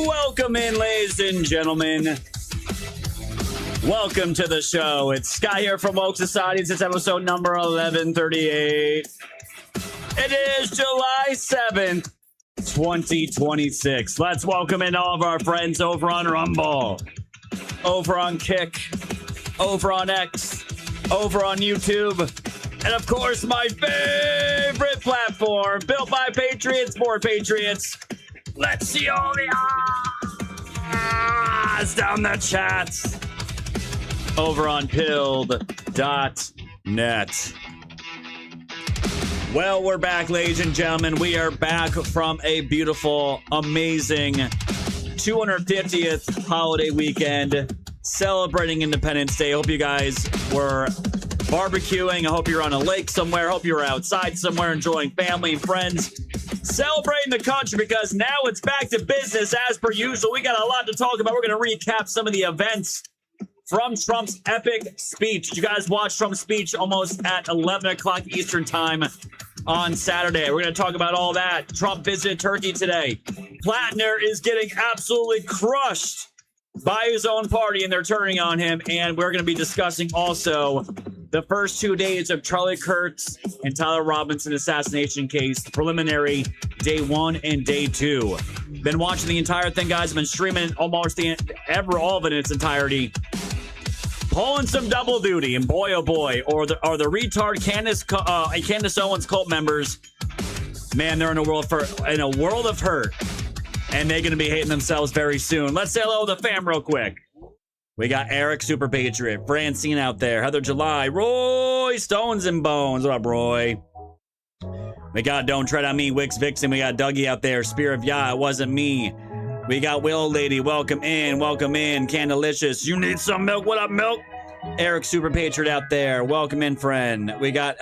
Welcome in, ladies and gentlemen. Welcome to the show. It's Sky here from Woke Society. It's episode number 1138. It is July 7th, 2026. Let's welcome in all of our friends over on Rumble, over on Kick, over on X, over on YouTube, and of course, my favorite platform, built by Patriots, for Patriots. Let's see all the ahs down the chats over on pilled.net. Well, we're back, ladies and gentlemen. We are back from a beautiful, amazing 250th holiday weekend celebrating Independence Day. I hope you guys were barbecuing. I hope you're on a lake somewhere. I hope you're outside somewhere enjoying family and friends, celebrating the country, because now it's back to business as per usual. We got a lot to talk about. We're going to recap some of the events from Trump's epic speech. Did you guys watch Trump's speech almost at 11 o'clock Eastern time on Saturday? We're going to talk about all that. Trump visited Turkey today. Platner is getting absolutely crushed by his own party, and they're turning on him. And we're going to be discussing also the first 2 days of Charlie Kirk's and Tyler Robinson assassination case, preliminary day 1 and day 2. Been watching the entire thing, guys. Been streaming almost all of it in its entirety. Pulling some double duty, and boy, oh boy, are the retard Candace Owens cult members. Man, they're in a world of hurt, and they're going to be hating themselves very soon. Let's say hello to the fam real quick. We got Eric, Super Patriot, Francine out there, Heather July, Roy, Stones and Bones. What up, Roy? We got Don't Tread on Me, Wix Vixen. We got Dougie out there, Spear of Yah, it wasn't me. We got Willow Lady, welcome in, Candelicious. You need some milk? What up, milk? Eric, Super Patriot out there, welcome in, friend. We got,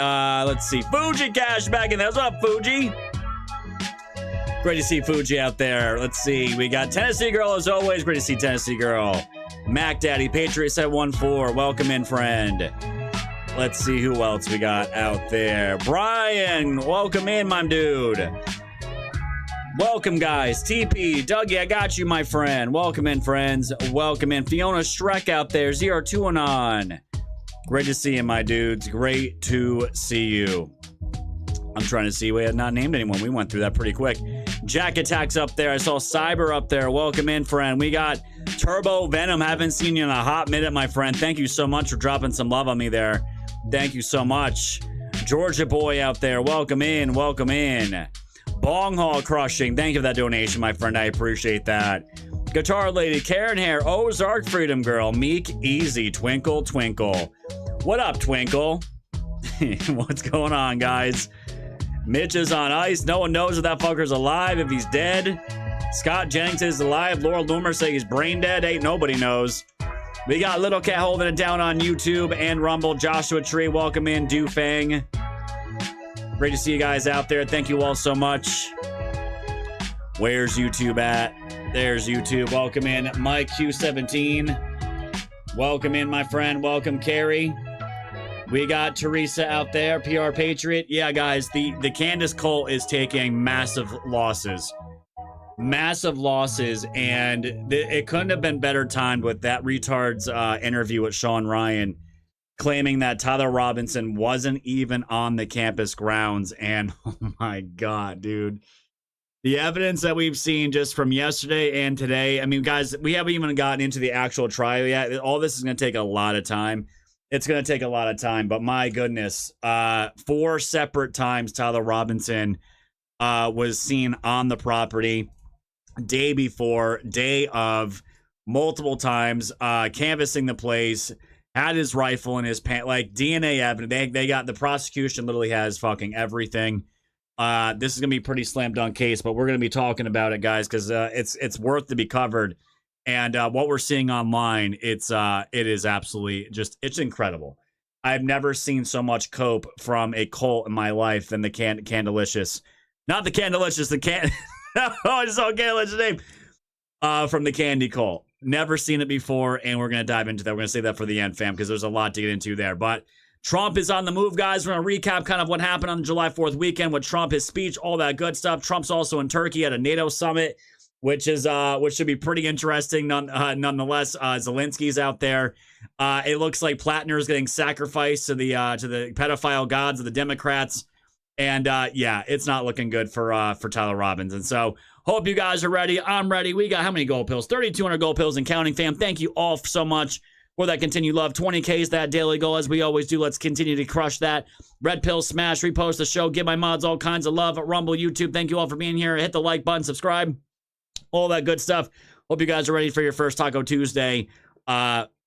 let's see, Fuji Cash back in there. What's up, Fuji? Great to see Fuji out there. Let's see, we got Tennessee Girl as always. Great to see Tennessee Girl. Mac Daddy, Patriot 714, welcome in, friend. Let's see who else we got out there. Brian, welcome in, my dude. Welcome, guys. TP, Dougie, I got you, my friend. Welcome in, friends. Welcome in. Fiona Shrek out there, 0219. Great to see you, my dudes. Great to see you. I'm trying to see. We had not named anyone. We went through that pretty quick. Jack Attack's up there. I saw Cyber up there. Welcome in, friend. We got Turbo Venom. Haven't seen you in a hot minute, my friend. Thank you so much for dropping some love on me there. Thank you so much. Georgia Boy out there. Welcome in. Welcome in. Bong Hall Crushing. Thank you for that donation, my friend. I appreciate that. Guitar Lady. Karen Hair. Ozark Freedom Girl. Meek Easy. Twinkle Twinkle. What up, Twinkle? What's going on, guys? Mitch is on ice. No one knows if that fucker's alive, if he's dead. Scott Jennings is alive. Laurel Loomer say he's brain dead. Ain't nobody knows. We got Little Cat holding it down on YouTube and Rumble. Joshua Tree, welcome in. Dufang. Great to see you guys out there. Thank you all so much. Where's YouTube at? There's YouTube. Welcome in, Mike Q17. Welcome in, my friend. Welcome, Carrie. We got Teresa out there, PR Patriot. Yeah, guys, the Candace cult is taking massive losses. Massive losses, and it couldn't have been better timed with that retard's interview with Sean Ryan, claiming that Tyler Robinson wasn't even on the campus grounds. And oh my God, dude. The evidence that we've seen just from yesterday and today. I mean, guys, we haven't even gotten into the actual trial yet. All this is going to take a lot of time. It's going to take a lot of time, but my goodness, 4 separate times Tyler Robinson was seen on the property. Day before, day of, multiple times, canvassing the place, had his rifle in his pants, like DNA evidence. They got, the prosecution literally has fucking everything. This is gonna be a pretty slam dunk case, but we're gonna be talking about it, guys, because it's worth to be covered. And what we're seeing online, it is absolutely just, it's incredible. I've never seen so much cope from a cult in my life than the Candelicious. Not the Candelicious, the can. Oh, I just saw Candelicious name. From the Candy Cult. Never seen it before, and we're going to dive into that. We're going to save that for the end, fam, because there's a lot to get into there. But Trump is on the move, guys. We're going to recap kind of what happened on the July 4th weekend with Trump, his speech, all that good stuff. Trump's also in Turkey at a NATO summit, which should be pretty interesting. Nonetheless, Zelensky's out there. It looks like Platner is getting sacrificed to the pedophile gods of the Democrats. And yeah, it's not looking good for Tyler Robinson. So hope you guys are ready. I'm ready. We got how many gold pills? 3,200 gold pills and counting, fam. Thank you all so much for that continued love. 20K is that daily goal, as we always do. Let's continue to crush that. Red pill, smash, repost the show. Give my mods all kinds of love at Rumble, YouTube. Thank you all for being here. Hit the like button, subscribe, all that good stuff. Hope you guys are ready for your first Taco Tuesday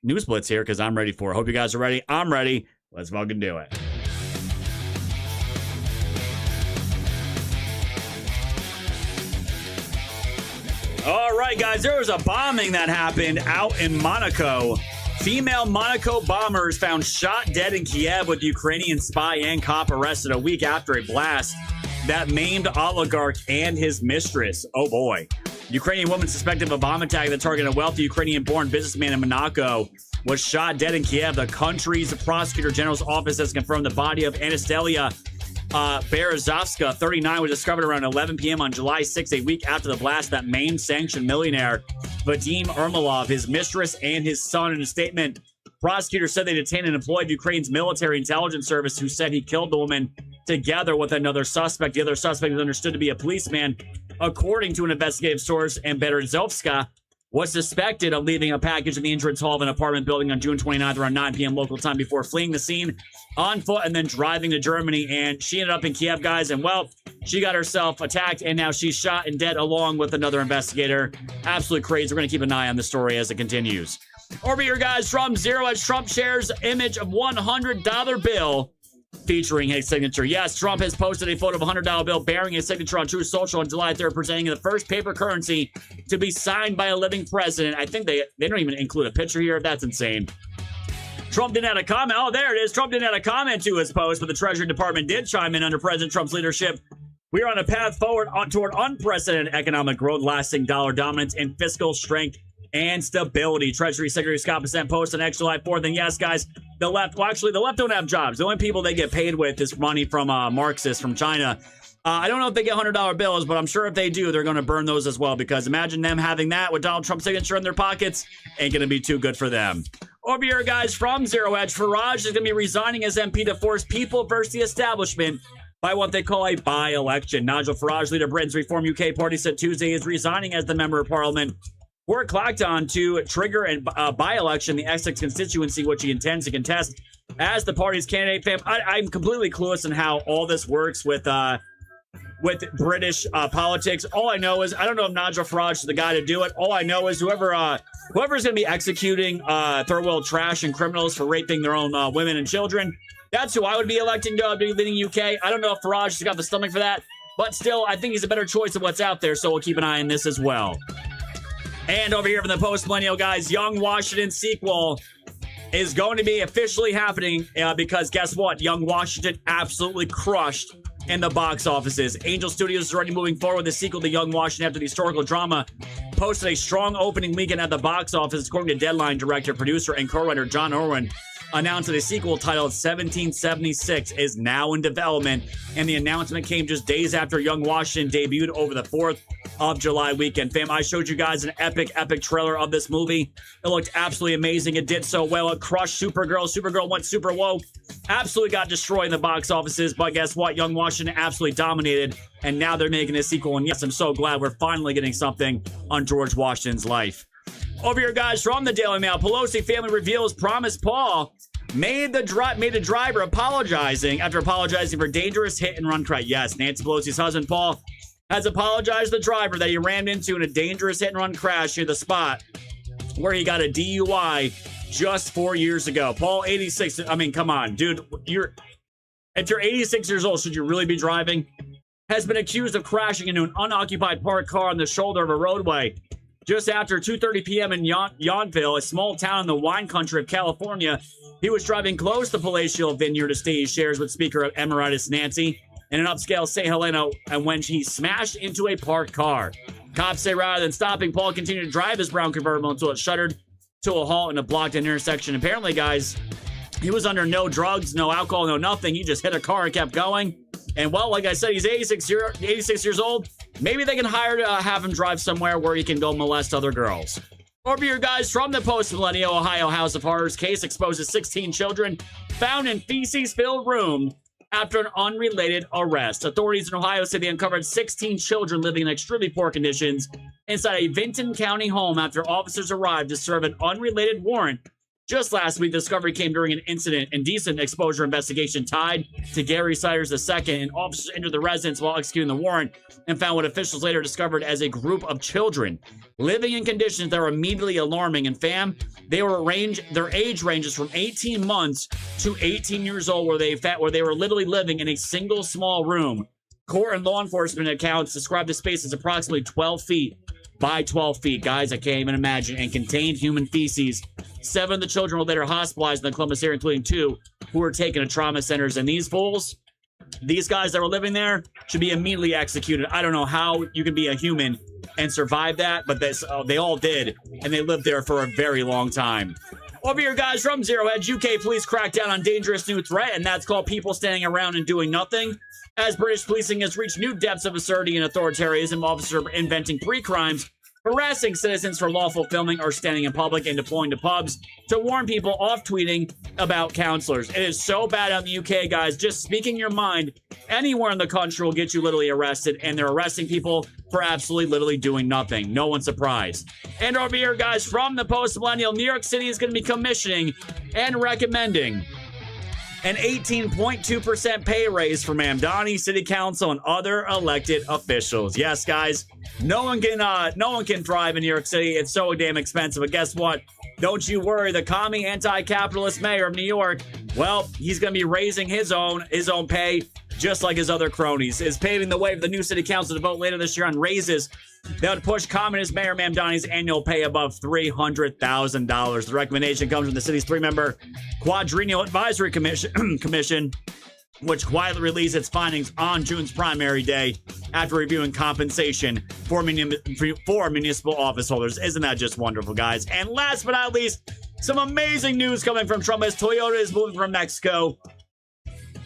news blitz here, because I'm ready for it. Hope you guys are ready. I'm ready. Let's fucking do it. All right, guys, there was a bombing that happened out in Monaco. Female Monaco bombers found shot dead in Kiev with Ukrainian spy and cop arrested a week after a blast that maimed oligarch and his mistress. Oh, boy. Ukrainian woman suspected of a bomb attack that targeted a wealthy Ukrainian-born businessman in Monaco was shot dead in Kiev. The country's prosecutor general's office has confirmed the body of Anastasia Berezovska, 39, was discovered around 11 p.m. on July 6, a week after the blast that maimed sanctioned millionaire Vadim Ermolov, his mistress, and his son. In a statement, prosecutors said they detained an employee of Ukraine's military intelligence service who said he killed the woman together with another suspect. The other suspect was understood to be a policeman. According to an investigative source, and Berezovska was suspected of leaving a package in the entrance hall of an apartment building on June 29th around 9 p.m. local time before fleeing the scene on foot and then driving to Germany. And she ended up in Kiev, guys, and well, she got herself attacked, and now she's shot and dead along with another investigator. Absolutely crazy. We're going to keep an eye on the story as it continues. Over here, guys, from Zero Edge, Trump shares image of $100 bill featuring his signature. Yes, Trump has posted a photo of a $100 bill bearing his signature on Truth Social on July 3rd, presenting the first paper currency to be signed by a living president. I think they don't even include a picture here. That's insane. Trump didn't have a comment. Oh, there it is. Trump didn't have a comment to his post, but the Treasury Department did chime in under President Trump's leadership. We are on a path forward toward unprecedented economic growth, lasting dollar dominance, and fiscal strength and stability. Treasury Secretary Scott Bessent posted on X July 4th. And yes, guys, the left, well, actually, the left don't have jobs. The only people they get paid with is money from Marxists from China. I don't know if they get $100 bills, but I'm sure if they do, they're going to burn those as well, because imagine them having that with Donald Trump's signature in their pockets. Ain't going to be too good for them. Over here, guys, from Zero Edge, Farage is going to be resigning as MP to force people versus the establishment by what they call a by-election. Nigel Farage, leader of Britain's Reform UK party, said Tuesday is resigning as the member of parliament for Clacton to trigger a by-election in the Essex constituency, which he intends to contest as the party's candidate. Fam, I'm completely clueless on how all this works with British politics. All I know is I don't know if Nigel Farage is the guy to do it. All I know is whoever's going to be executing third world trash and criminals for raping their own women and children, that's who I would be electing to be leading UK. I don't know if Farage has got the stomach for that, but still, I think he's a better choice of what's out there, so we'll keep an eye on this as well. And over here from the post-millennial, guys, Young Washington sequel is going to be officially happening because guess what? Young Washington absolutely crushed in the box offices. Angel Studios is already moving forward with the sequel to Young Washington after the historical drama posted a strong opening weekend at the box office, according to Deadline director, producer, and co-writer John Irwin announced that a sequel titled 1776 is now in development, and the announcement came just days after Young Washington debuted over the 4th of July weekend. Fam, I showed you guys an epic trailer of this movie. It looked absolutely amazing. It did so well. It crushed Supergirl. Supergirl went super woke. Absolutely got destroyed in the box offices, but guess what? Young Washington absolutely dominated, and now they're making a sequel, and yes, I'm so glad we're finally getting something on George Washington's life. Over here, guys, from the Daily Mail, Pelosi family reveals promise Paul made the driver apologizing after apologizing for dangerous hit-and-run crash. Yes, Nancy Pelosi's husband, Paul, has apologized to the driver that he rammed into in a dangerous hit-and-run crash near the spot where he got a DUI just 4 years ago. Paul, 86, I mean, come on, dude. If you're 86 years old, should you really be driving? Has been accused of crashing into an unoccupied parked car on the shoulder of a roadway just after 2:30 p.m. in Yountville, a small town in the wine country of California. He was driving close to Palatial Vineyard Estate. He shares with Speaker Emeritus Nancy in an upscale St. Helena, and when he smashed into a parked car. Cops say rather than stopping, Paul continued to drive his brown convertible until it shuddered to a halt in a blocked-in intersection. Apparently, guys, he was under no drugs, no alcohol, no nothing. He just hit a car and kept going. And, well, like I said, he's 86 years old. Maybe they can hire to have him drive somewhere where he can go molest other girls. Over here, guys, from the post-millennial Ohio House of Horrors, case exposes 16 children found in feces-filled room after an unrelated arrest. Authorities in Ohio say they uncovered 16 children living in extremely poor conditions inside a Vinton County home after officers arrived to serve an unrelated warrant. Just last week, the discovery came during an indecent exposure investigation tied to Gary Siders II, and officers entered the residence while executing the warrant and found what officials later discovered as a group of children living in conditions that were immediately alarming. And fam, their age ranges from 18 months to 18 years old, where they were literally living in a single small room. Court and law enforcement accounts describe the space as approximately 12 feet by 12 feet. Guys, I can't even imagine. And contained human feces. 7 of the children were later hospitalized in the Columbus area, including 2 who were taken to trauma centers. And these fools, these guys that were living there, should be immediately executed. I don't know how you can be a human and survive that, but they all did, and they lived there for a very long time. Over here, guys, from Zero Edge, UK police crack down on dangerous new threat, and that's called people standing around and doing nothing. As British policing has reached new depths of absurdity and authoritarianism, officers are inventing pre-crimes, harassing citizens for lawful filming or standing in public, and deploying to pubs to warn people off tweeting about counselors. It is so bad out in the UK, guys. Just speaking your mind anywhere in the country will get you literally arrested, and they're arresting people for absolutely literally doing nothing. No one's surprised. And over here, guys, from the post-millennial, New York City is going to be commissioning and recommending an 18.2% pay raise for Mamdani City Council and other elected officials. Yes, guys, no one can thrive in New York City. It's so damn expensive. But guess what? Don't you worry. The commie anti-capitalist mayor of New York, well, he's going to be raising his own pay just like his other cronies. Is paving the way for the new city council to vote later this year on raises that would push communist Mayor Mamdani's annual pay above $300,000. The recommendation comes from the city's 3-member Quadrennial Advisory Commission, which quietly released its findings on June's primary day after reviewing compensation for municipal office holders. Isn't that just wonderful, guys? And last but not least, Some amazing news coming from Trump as Toyota is moving from Mexico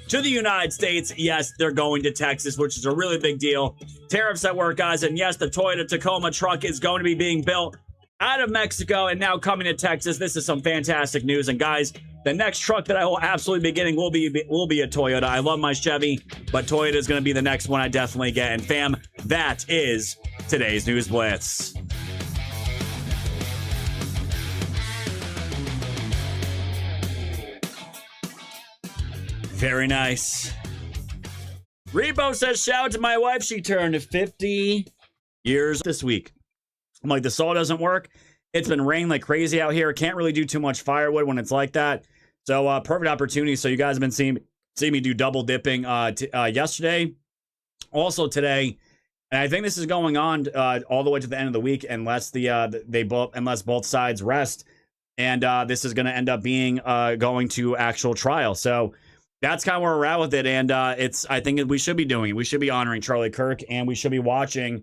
to the United States. Yes, they're going to Texas, which is a really big deal. Tariffs at work, guys. And yes, the Toyota Tacoma truck is going to be being built out of Mexico and now coming to Texas. This is some fantastic news. And guys, the next truck that I will absolutely be getting will be a Toyota. I love my Chevy, but Toyota is going to be the next one I definitely get. And fam, that is today's News Blitz. Very nice. Rebo says, shout out to my wife. She turned 50 years this week. I'm like, the saw doesn't work. It's been raining like crazy out here. Can't really do too much firewood when it's like that. So perfect opportunity. So you guys have been seeing me do double dipping yesterday, also today. And I think this is going on all the way to the end of the week unless unless both sides rest. And this is going to end up being going to actual trial. So that's kind of where we're at with it. And I think we should be doing it. We should be honoring Charlie Kirk, and we should be watching.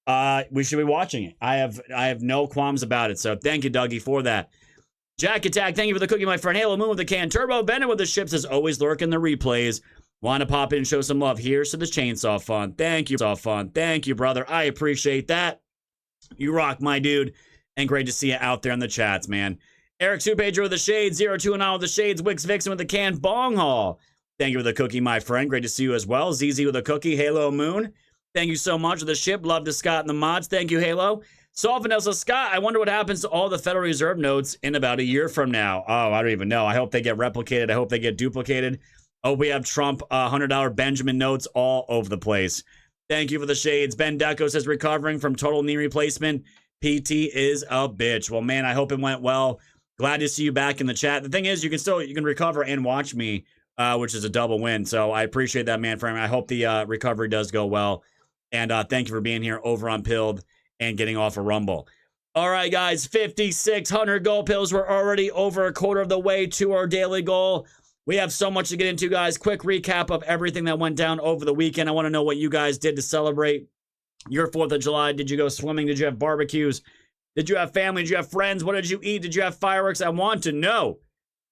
it. I have no qualms about it. So thank you, Dougie, for that. Jack Attack, thank you for the cookie, my friend. Halo Moon with the can. Turbo Bennett with the ships as always lurking the replays. Want to pop in and show some love. Here's to the chainsaw fun. Thank you, Thank you, brother. I appreciate that. You rock, my dude. And great to see you out there in the chats, man. Eric Supager with the shades, 02 and all with the shades, Wix Vixen with the can, Bong Hall. Thank you for the cookie, my friend. Great to see you as well. ZZ with the cookie, Halo Moon. Thank you so much for the ship. Love to Scott and the mods. Thank you, Halo. Soft Vanessa Scott, I wonder what happens to all the Federal Reserve notes in about a year from now. Oh, I don't even know. I hope they get replicated. I hope they get duplicated. Oh, we have Trump $100 Benjamin notes all over the place. Thank you for the shades. Ben Deco says recovering from total knee replacement. PT is a bitch. Well, man, I hope it went well. Glad to see you back in the chat. The thing is, you can recover and watch me, which is a double win. So I appreciate that, man. I hope the recovery does go well. And thank you for being here over on Pilled and getting off a Rumble. All right, guys, 5,600 gold pills. We're already over a quarter of the way to our daily goal. We have so much to get into, guys. Quick recap of everything that went down over the weekend. I want to know what you guys did to celebrate your 4th of July. Did you go swimming? Did you have barbecues? Did you have family? Did you have friends? What did you eat? Did you have fireworks? I want to know.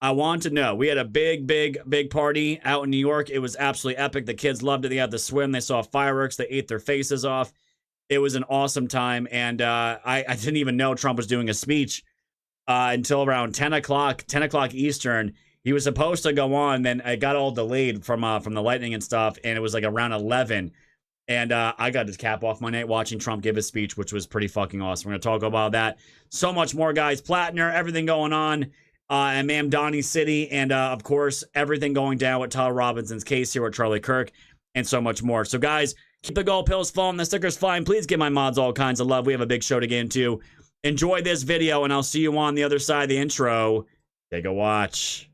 We had a big party out in New York. It was absolutely epic. The kids loved it. They had to swim. They saw fireworks. They ate their faces off. It was an awesome time. And I didn't even know Trump was doing a speech until around 10 o'clock Eastern. He was supposed to go on. Then it got all delayed from the lightning and stuff. And it was like around 11. And I got to cap off my night watching Trump give his speech, which was pretty fucking awesome. We're going to talk about that. So much more, guys. Platner, everything going on. And Ma'am Donnie City. And, of course, everything going down with Tyler Robinson's case here with Charlie Kirk. And so much more. So, guys, keep the gold pills flowing. The stickers flying. Please give my mods all kinds of love. We have a big show to get into. Enjoy this video, and I'll see you on the other side of the intro. Take a watch.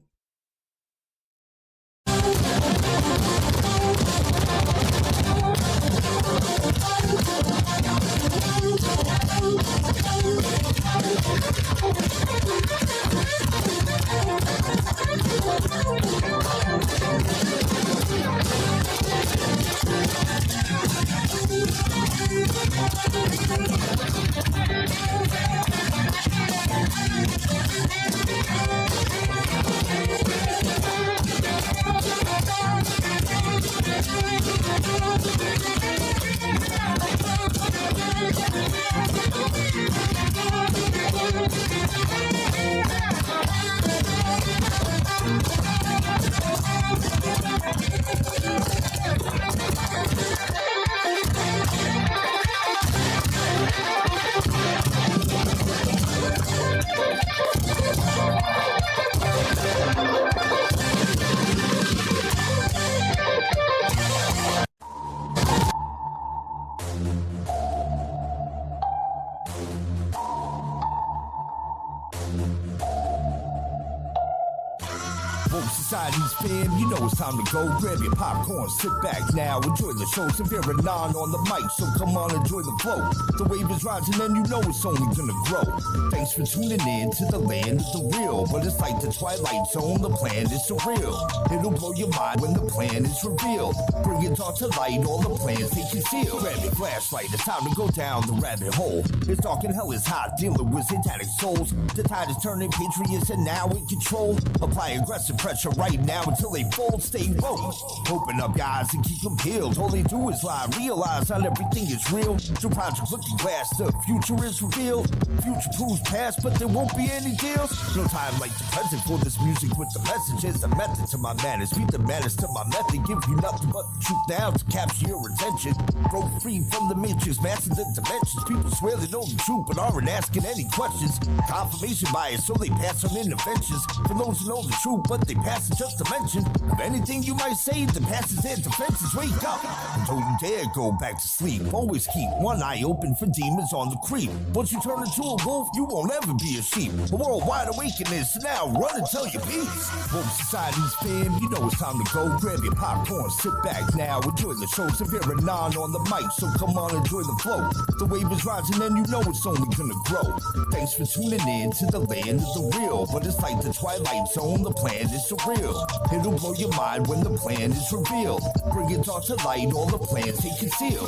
Society's fam, you know it's time to go. Grab your popcorn, sit back now, enjoy the show. Severe and non on the mic, so come on, enjoy the flow. The wave is rising and you know it's only gonna grow. Thanks for tuning in to the land of the real. But it's like the Twilight Zone, the plan is surreal. It'll blow your mind when the plan is revealed. Bring it all to light, all the plans they conceal. Grab your flashlight, it's time to go down the rabbit hole. It's dark and hell is hot, dealing with satanic souls. The tide is turning, patriots are now in control. Apply aggressive pressure right now until they fold. Stay woke, open up your eyes and keep them peeled. All they do is lie, realize not everything is real. Through Project Looking Glass, the future is revealed. Future proves past, but there won't be any deals. No time like the present for this music with the message. It's the method to my madness, beat the madness to my method. Give you nothing but the truth now to capture your attention. Broke free from the matrix, master the dimensions. People swear they know the truth, but aren't asking any questions. Confirmation bias, so they pass on interventions. For those who know the truth, but they pass it just to mention. Of anything you might say, the past is their defenses. Wake up, and don't you dare go back to sleep. Always keep one eye open for demons on the creep. Once you turn into a wolf, you won't ever be a sheep. A worldwide awakening, so now run and tell your peace. Woke Society's fam, you know it's time to go. Grab your popcorn, sit back now, enjoy the show. Severe and non on the mic, so come on, enjoy the flow. The wave is rising and you know it's only gonna grow. Thanks for tuning in to the land of the real. But it's like the Twilight Zone, the plan is surreal. It'll blow your mind when the plan is revealed. Bring it all to light, all the plans they conceal.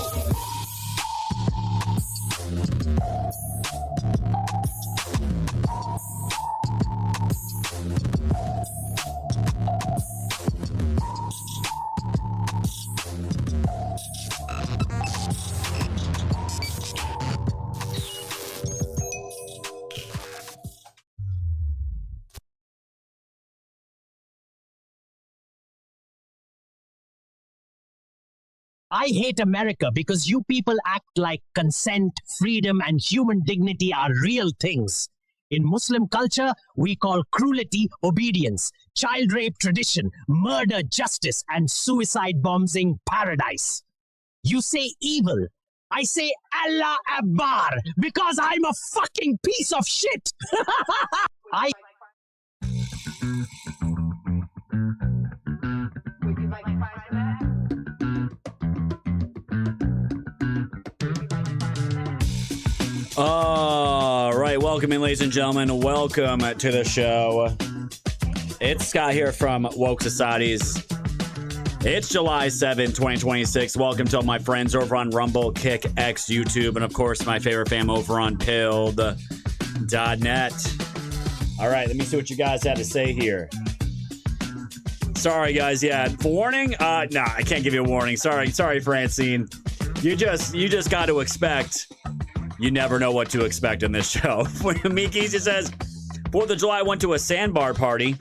I hate America because you people act like consent, freedom, and human dignity are real things. In Muslim culture, we call cruelty obedience, child rape tradition, murder justice, and suicide bombing paradise. You say evil. I say Allah Akbar because I'm a fucking piece of shit. I... All right, welcome in, ladies and gentlemen. Welcome to the show. It's Scott here from Woke Societies. It's July 7, 2026. Welcome to all my friends over on Rumble, Kick, X, YouTube, and of course, my favorite fam over on Pilled.net. All right, let me see what you guys had to say here. Sorry, guys. Yeah, warning? Nah, I can't give you a warning. Sorry, Francine. You just got to expect. You never know what to expect in this show. Miki just says, 4th of July, I went to a sandbar party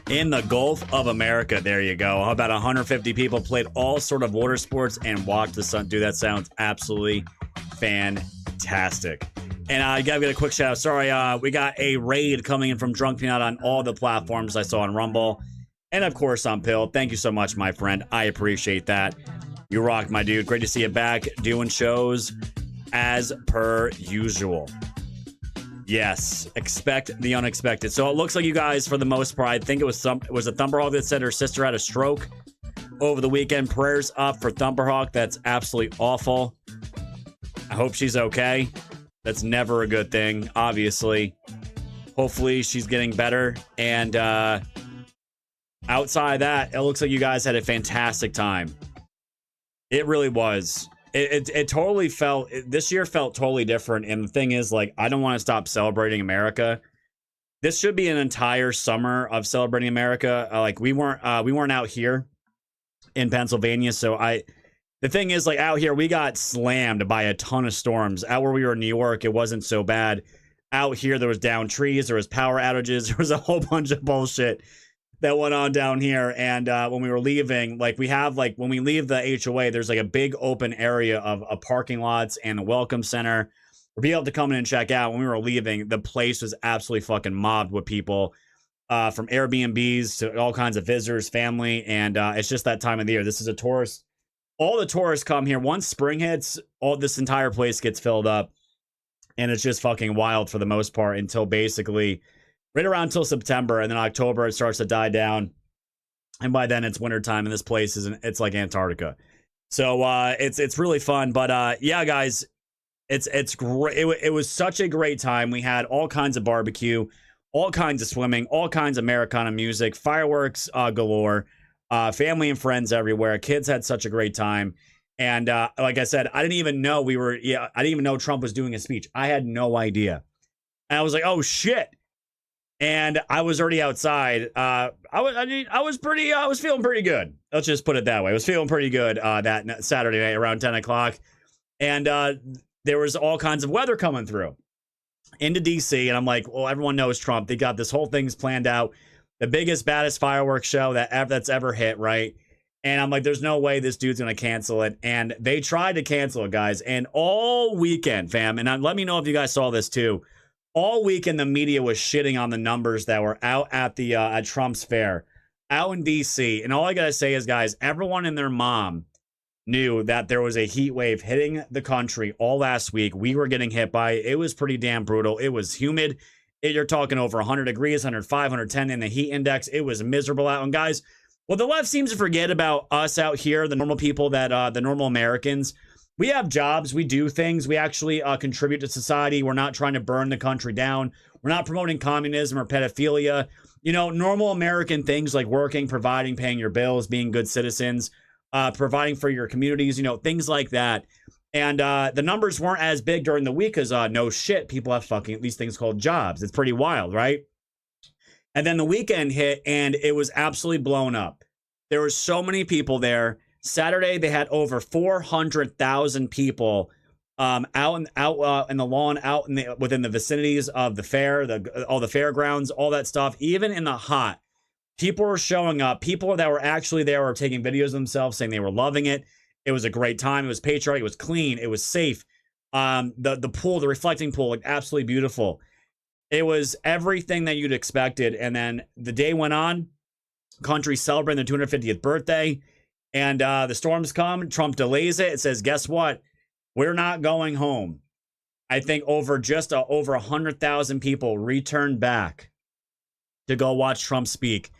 in the Gulf of America. There you go. About 150 people played all sort of water sports and watched the sun. Dude, that sounds absolutely fantastic. And I gotta get a quick shout out. Sorry, we got a raid coming in from Drunk Peanut on all the platforms I saw on Rumble. And of course on Pill. Thank you so much, my friend. I appreciate that. You rock, my dude. Great to see you back doing shows as per usual. Yes, expect the unexpected. So it looks like you guys, for the most part, I think it was a Thumperhawk that said her sister had a stroke over the weekend. Prayers up for Thumperhawk. That's absolutely awful. I hope she's okay. That's never a good thing, obviously. Hopefully she's getting better. And outside of that, it looks like you guys had a fantastic time. It really was. It totally felt, this year felt totally different. And the thing is, like, I don't want to stop celebrating America. This should be an entire summer of celebrating America. Like, we weren't out here in Pennsylvania. So the thing is, like, out here, we got slammed by a ton of storms. Out where we were in New York, it wasn't so bad. Out here, there was downed trees, there was power outages, there was a whole bunch of bullshit that went on down here. And when we were leaving, like, we have, like, when we leave the HOA, there's like a big open area of parking lots and a welcome center for people to come in and check out. When we were leaving, the place was absolutely fucking mobbed with people from Airbnbs to all kinds of visitors, family. And it's just that time of the year. This is a tourist. All the tourists come here. Once spring hits, all this entire place gets filled up. And it's just fucking wild for the most part until basically right around till September, and then October it starts to die down. And by then it's wintertime, and this place it's like Antarctica. So it's really fun. But yeah, guys, it's great. It was such a great time. We had all kinds of barbecue, all kinds of swimming, all kinds of Americana music, fireworks galore, family and friends everywhere. Kids had such a great time. And like I said, I didn't even know I didn't even know Trump was doing a speech. I had no idea. And I was like, oh shit. And I was already outside. I was feeling pretty good. Let's just put it that way. I was feeling pretty good that Saturday night around 10 o'clock. And there was all kinds of weather coming through into DC. And I'm like, well, everyone knows Trump. They got this whole thing's planned out. The biggest, baddest fireworks show that's ever hit, right? And I'm like, there's no way this dude's going to cancel it. And they tried to cancel it, guys. And all weekend, fam, and let me know if you guys saw this too. All weekend, the media was shitting on the numbers that were out at the at Trump's fair, out in D.C. And all I gotta say is, guys, everyone and their mom knew that there was a heat wave hitting the country all last week. We were getting hit by it. It was pretty damn brutal. It was humid. You're talking over 100 degrees, 105, 110 in the heat index. It was miserable out. And guys, what the left seems to forget about us out here, the normal people, that the normal Americans. We have jobs, we do things, we actually contribute to society. We're not trying to burn the country down. We're not promoting communism or pedophilia. You know, normal American things like working, providing, paying your bills, being good citizens, providing for your communities, you know, things like that. And the numbers weren't as big during the week because no shit, people have fucking these things called jobs. It's pretty wild, right? And then the weekend hit and it was absolutely blown up. There were so many people there. Saturday, they had over 400,000 people out in the lawn, out in within the vicinities of the fair, all the fairgrounds, all that stuff. Even in the hot, people were showing up. People that were actually there were taking videos of themselves, saying they were loving it. It was a great time. It was patriotic. It was clean. It was safe. The pool, the reflecting pool, looked absolutely beautiful. It was everything that you'd expected. And then the day went on. Country celebrating their 250th birthday. And the storms come. Trump delays it. It says, guess what? We're not going home. I think over 100,000 people returned back to go watch Trump speak.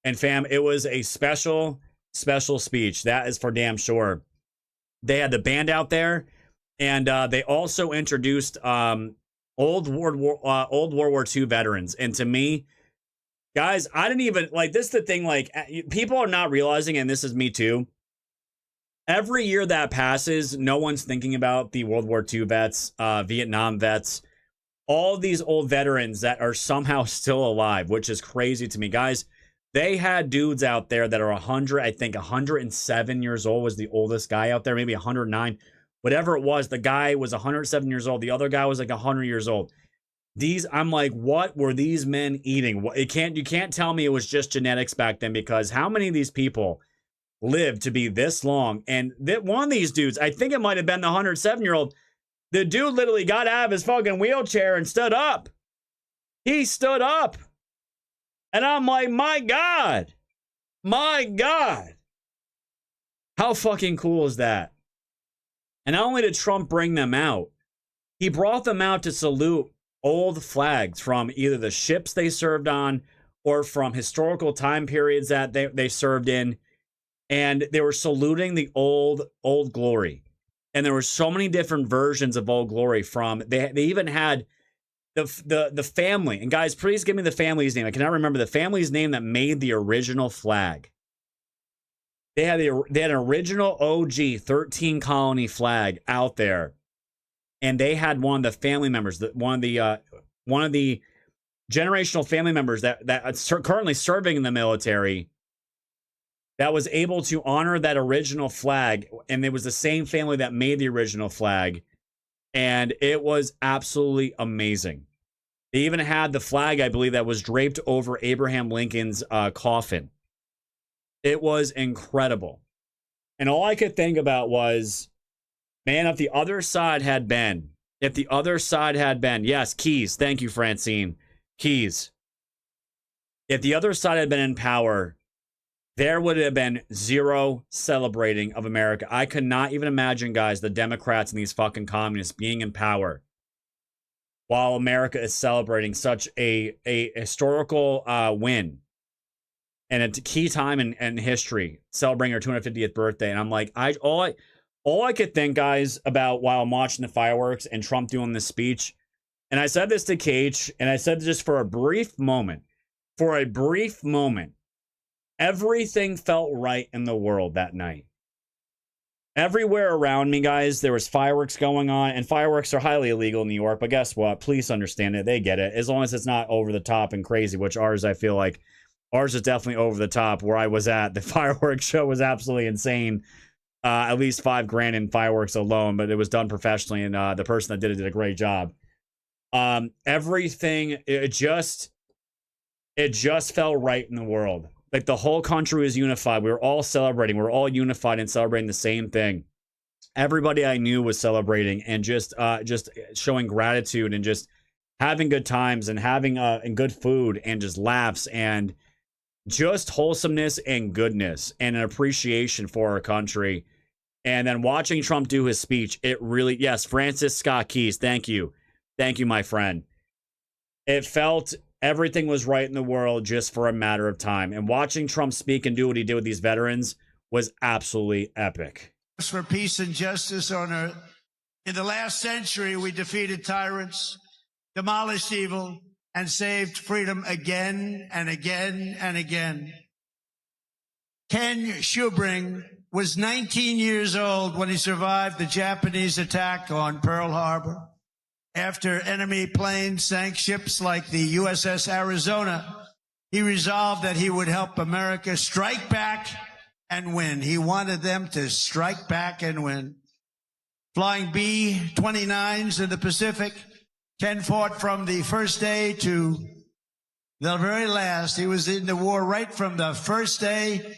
And fam, it was a special speech. That is for damn sure. They had the band out there, and they also introduced old World War II veterans. And to me, guys, I didn't even like this. Is the thing, like people are not realizing, and this is me too. Every year that passes, no one's thinking about the World War II vets, Vietnam vets, all these old veterans that are somehow still alive, which is crazy to me, guys. They had dudes out there that are 100, I think 107 years old was the oldest guy out there, maybe 109, whatever it was. The guy was 107 years old. The other guy was like 100 years old. I'm like, what were these men eating? You can't tell me it was just genetics back then, because how many of these people lived to be this long? And one of these dudes, I think it might have been the 107-year-old, the dude literally got out of his fucking wheelchair and stood up. He stood up. And I'm like, my God. How fucking cool is that? And not only did Trump bring them out, he brought them out to salute old flags from either the ships they served on or from historical time periods that they served in. And they were saluting the old glory. And there were so many different versions of Old Glory from, they even had the family. And guys, please give me the family's name. I cannot remember the family's name that made the original flag. They had an original OG 13 colony flag out there. And they had one of the family members, one of the generational family members that are currently serving in the military, that was able to honor that original flag. And it was the same family that made the original flag. And it was absolutely amazing. They even had the flag, I believe, that was draped over Abraham Lincoln's coffin. It was incredible. And all I could think about was, man, if the other side had been, yes, Keys. Thank you, Francine. Keys. If the other side had been in power, there would have been zero celebrating of America. I could not even imagine, guys, the Democrats and these fucking communists being in power. while America is celebrating such a historical win and a key time in history, celebrating our 250th birthday. And I'm like, all I could think, guys, about while I'm watching the fireworks and Trump doing this speech, and I said this to Cage, and I said just for a brief moment, everything felt right in the world that night. Everywhere around me, guys, there was fireworks going on, and fireworks are highly illegal in New York, but guess what? Police understand it. They get it. As long as it's not over the top and crazy, which ours, I feel like, ours is definitely over the top. Where I was at, the fireworks show was absolutely insane. At least $5,000 in fireworks alone, but it was done professionally, and the person that did it did a great job. Everything, it just felt right in the world. Like the whole country was unified. We were all celebrating. We were all unified and celebrating the same thing. Everybody I knew was celebrating and just showing gratitude and just having good times and having and good food and just laughs and just wholesomeness and goodness and an appreciation for our country. And then watching Trump do his speech, it really, yes, Francis Scott Keys, thank you. Thank you, my friend. It felt everything was right in the world just for a matter of time. And watching Trump speak and do what he did with these veterans was absolutely epic. For peace and justice on earth. In the last century, we defeated tyrants, demolished evil, and saved freedom again and again and again. Ken Schubring was 19 years old when he survived the Japanese attack on Pearl Harbor. After enemy planes sank ships like the USS Arizona, he resolved that he would help America strike back and win. He wanted them to strike back and win. Flying B-29s in the Pacific, Ken fought from the first day to the very last. He was in the war right from the first day,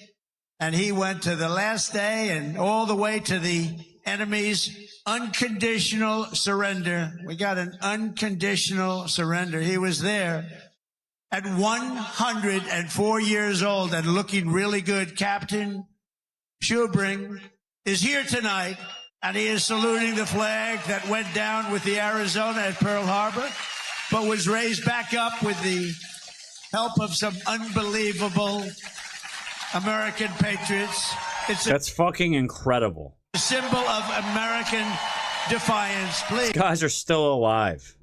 and he went to the last day and all the way to the enemy's unconditional surrender. We got an unconditional surrender. He was there at 104 years old and looking really good. Captain Schubring is here tonight, and he is saluting the flag that went down with the Arizona at Pearl Harbor, but was raised back up with the help of some unbelievable American patriots. That's fucking incredible. A symbol of American defiance. Please. These guys are still alive.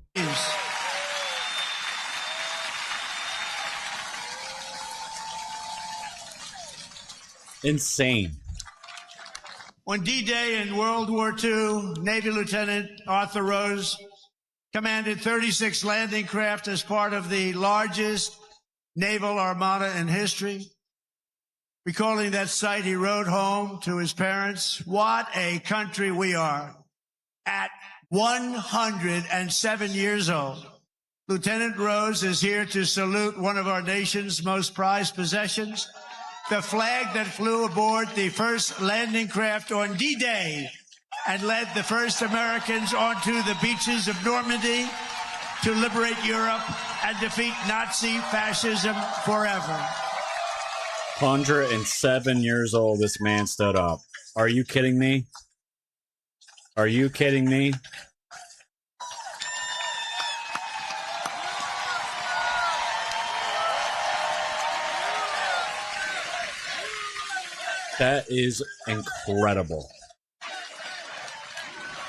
Insane. On D-Day in World War II, Navy Lieutenant Arthur Rose commanded 36 landing craft as part of the largest naval armada in history. Recalling that sight, he wrote home to his parents, "What a country we are." At 107 years old, Lieutenant Rose is here to salute one of our nation's most prized possessions, the flag that flew aboard the first landing craft on D-Day and led the first Americans onto the beaches of Normandy to liberate Europe and defeat Nazi fascism forever. 107 years old, this man stood up. Are you kidding me? Are you kidding me? That is incredible.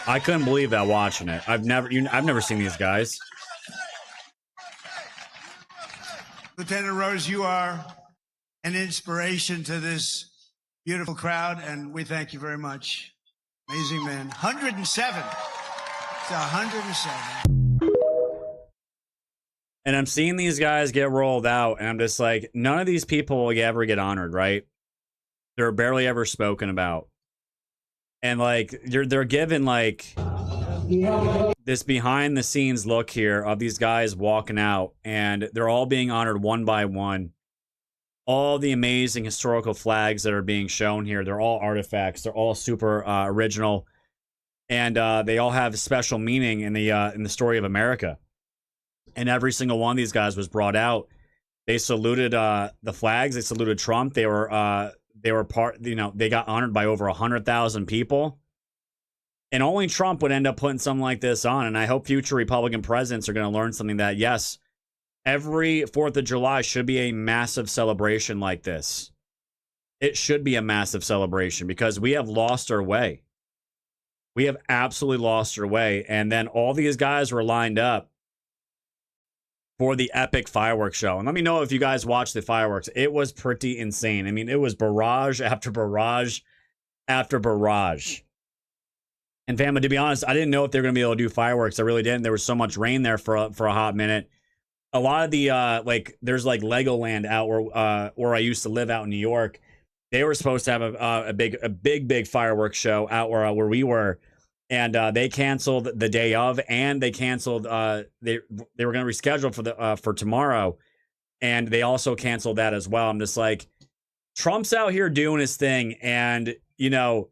I couldn't believe that watching it. I've never seen these guys. Lieutenant Rose, you are an inspiration to this beautiful crowd, and we thank you very much. Amazing man. 107. It's 107. And I'm seeing these guys get rolled out, and I'm just like, none of these people will ever get honored, right? They're barely ever spoken about. And like they're given like this behind the scenes look here of these guys walking out, and they're all being honored one by one. All the amazing historical flags that are being shown here, they're all artifacts. They're all super original, and they all have special meaning in the story of America. And every single one of these guys was brought out. They saluted the flags. They saluted Trump. They were part. You know, they got honored by over 100,000 people. And only Trump would end up putting something like this on. And I hope future Republican presidents are going to learn something that, yes, every 4th of July should be a massive celebration like this. It should be a massive celebration because we have lost our way. We have absolutely lost our way. And then all these guys were lined up for the epic fireworks show. And let me know if you guys watched the fireworks. It was pretty insane. I mean, it was barrage after barrage after barrage. And family, to be honest, I didn't know if they were going to be able to do fireworks. I really didn't. There was so much rain there for a hot minute. A lot of the there's like Legoland out where I used to live out in New York. They were supposed to have a big fireworks show out where we were, and they canceled the day of, and they canceled they were going to reschedule for tomorrow, and they also canceled that as well. I'm just like, Trump's out here doing his thing, and you know,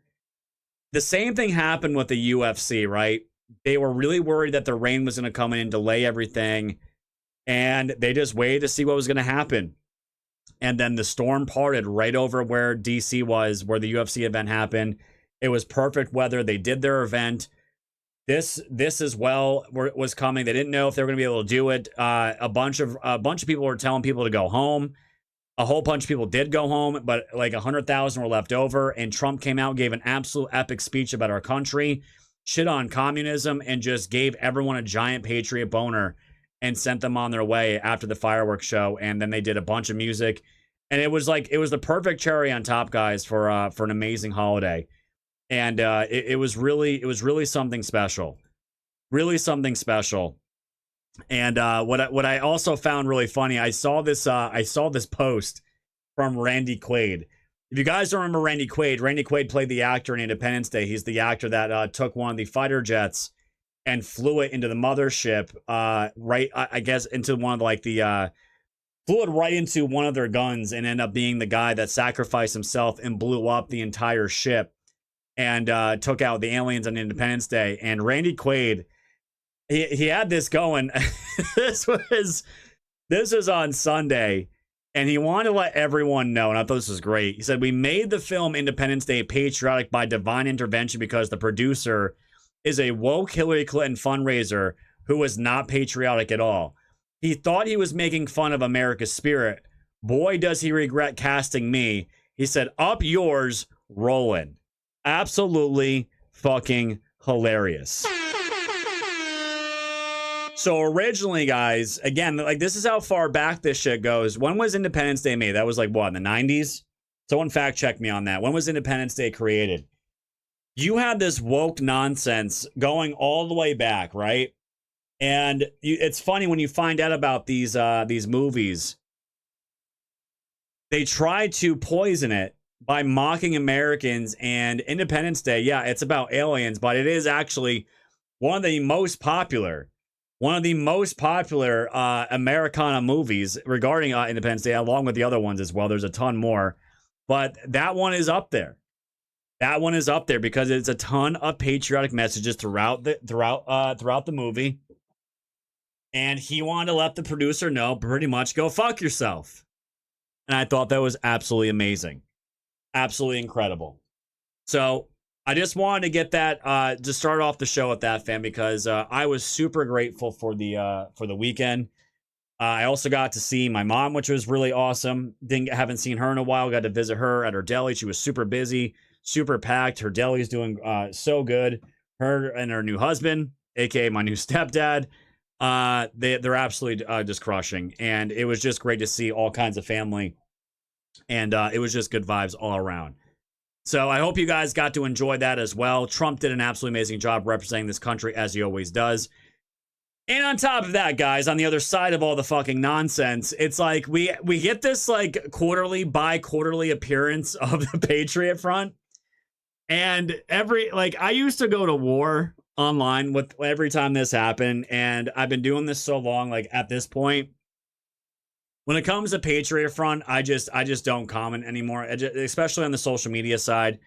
the same thing happened with the UFC, right? They were really worried that the rain was going to come in and delay everything, and they just waited to see what was going to happen. And then the storm parted right over where DC was, where the UFC event happened. It was perfect weather. They did their event. This as well was coming. They didn't know if they were going to be able to do it. A bunch of people were telling people to go home. A whole bunch of people did go home, but like 100,000 were left over. And Trump came out, gave an absolute epic speech about our country, shit on communism, and just gave everyone a giant patriot boner and sent them on their way after the fireworks show. And then they did a bunch of music, and it was the perfect cherry on top, guys, for an amazing holiday. And it was really something special, really something special. And what I also found really funny, I saw this post from Randy Quaid. If you guys don't remember Randy Quaid played the actor in Independence Day. He's the actor that took one of the fighter jets and flew it into the mothership, right, I guess, into one of flew it right into one of their guns, and ended up being the guy that sacrificed himself and blew up the entire ship and took out the aliens on Independence Day. And Randy Quaid, he had this going. this was on Sunday, and he wanted to let everyone know, and I thought this was great. He said, "We made the film Independence Day patriotic by divine intervention because the producer is a woke Hillary Clinton fundraiser who was not patriotic at all. He thought he was making fun of America's spirit. Boy, does he regret casting me." He said, "Up yours, Roland." Absolutely fucking hilarious. So originally, guys, again, like, this is how far back this shit goes. When was Independence Day made? That was like, what, in the 90s? Someone fact check me on that. When was Independence Day created? You had this woke nonsense going all the way back, right? And it's funny when you find out about these movies. They try to poison it by mocking Americans. And Independence Day, yeah, it's about aliens, but it is actually one of the most popular Americana movies regarding Independence Day, along with the other ones as well. There's a ton more, but that one is up there. That one is up there because it's a ton of patriotic messages throughout the movie. And he wanted to let the producer know, pretty much, go fuck yourself. And I thought that was absolutely amazing. Absolutely incredible. So I just wanted to get that, to start off the show with that, fam, because I was super grateful for the weekend. I also got to see my mom, which was really awesome. Haven't seen her in a while. Got to visit her at her deli. She was super busy, super packed. Her deli is doing so good. Her and her new husband, aka my new stepdad, they're absolutely just crushing. And it was just great to see all kinds of family. And it was just good vibes all around. So I hope you guys got to enjoy that as well. Trump did an absolutely amazing job representing this country, as he always does. And on top of that, guys, on the other side of all the fucking nonsense, it's like we get this like bi-quarterly appearance of the Patriot Front. And I used to go to war online with every time this happened. And I've been doing this so long, like at this point, when it comes to Patriot Front, I just don't comment anymore, especially on the social media side.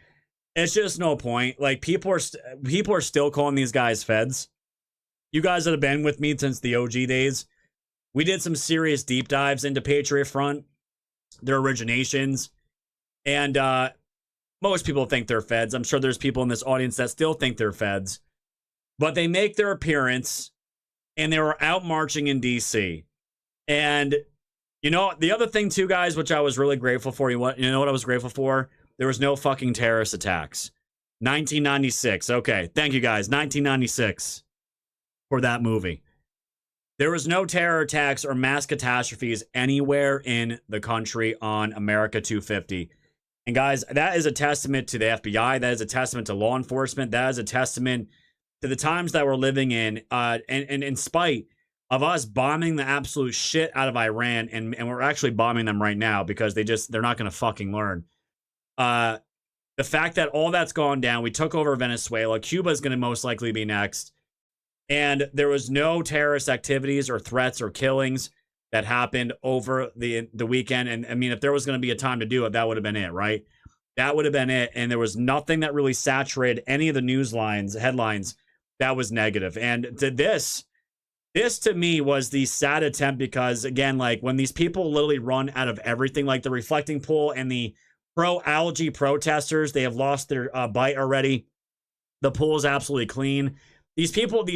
It's just no point. Like, people are still calling these guys feds. You guys that have been with me since the OG days, we did some serious deep dives into Patriot Front, their originations, and Most people think they're feds. I'm sure there's people in this audience that still think they're feds. But they make their appearance, and they were out marching in D.C. And, you know, the other thing, too, guys, which I was really grateful for, you know what I was grateful for? There was no fucking terrorist attacks. 1996. Okay, thank you, guys. 1996 for that movie. There was no terror attacks or mass catastrophes anywhere in the country on America 250. And guys, that is a testament to the FBI. That is a testament to law enforcement. That is a testament to the times that we're living in. And in spite of us bombing the absolute shit out of Iran, and we're actually bombing them right now because they're not going to fucking learn. The fact that all that's gone down, we took over Venezuela. Cuba is going to most likely be next. And there was no terrorist activities or threats or killings that happened over the weekend. And I mean, if there was going to be a time to do it, that would have been it, right? That would have been it. And there was nothing that really saturated any of the headlines that was negative. And this to me was the sad attempt because, again, like when these people literally run out of everything, like the reflecting pool and the pro-algae protesters, they have lost their bite already. The pool is absolutely clean. These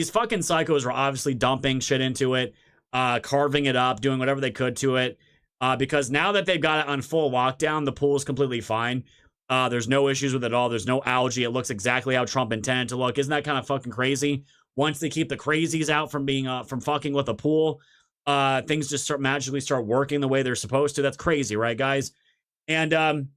fucking psychos were obviously dumping shit into it, carving it up, doing whatever they could to it. Because now that they've got it on full lockdown, the pool is completely fine. There's no issues with it at all. There's no algae. It looks exactly how Trump intended to look. Isn't that kind of fucking crazy? Once they keep the crazies out from being from fucking with the pool, things just magically start working the way they're supposed to. That's crazy, right, guys? And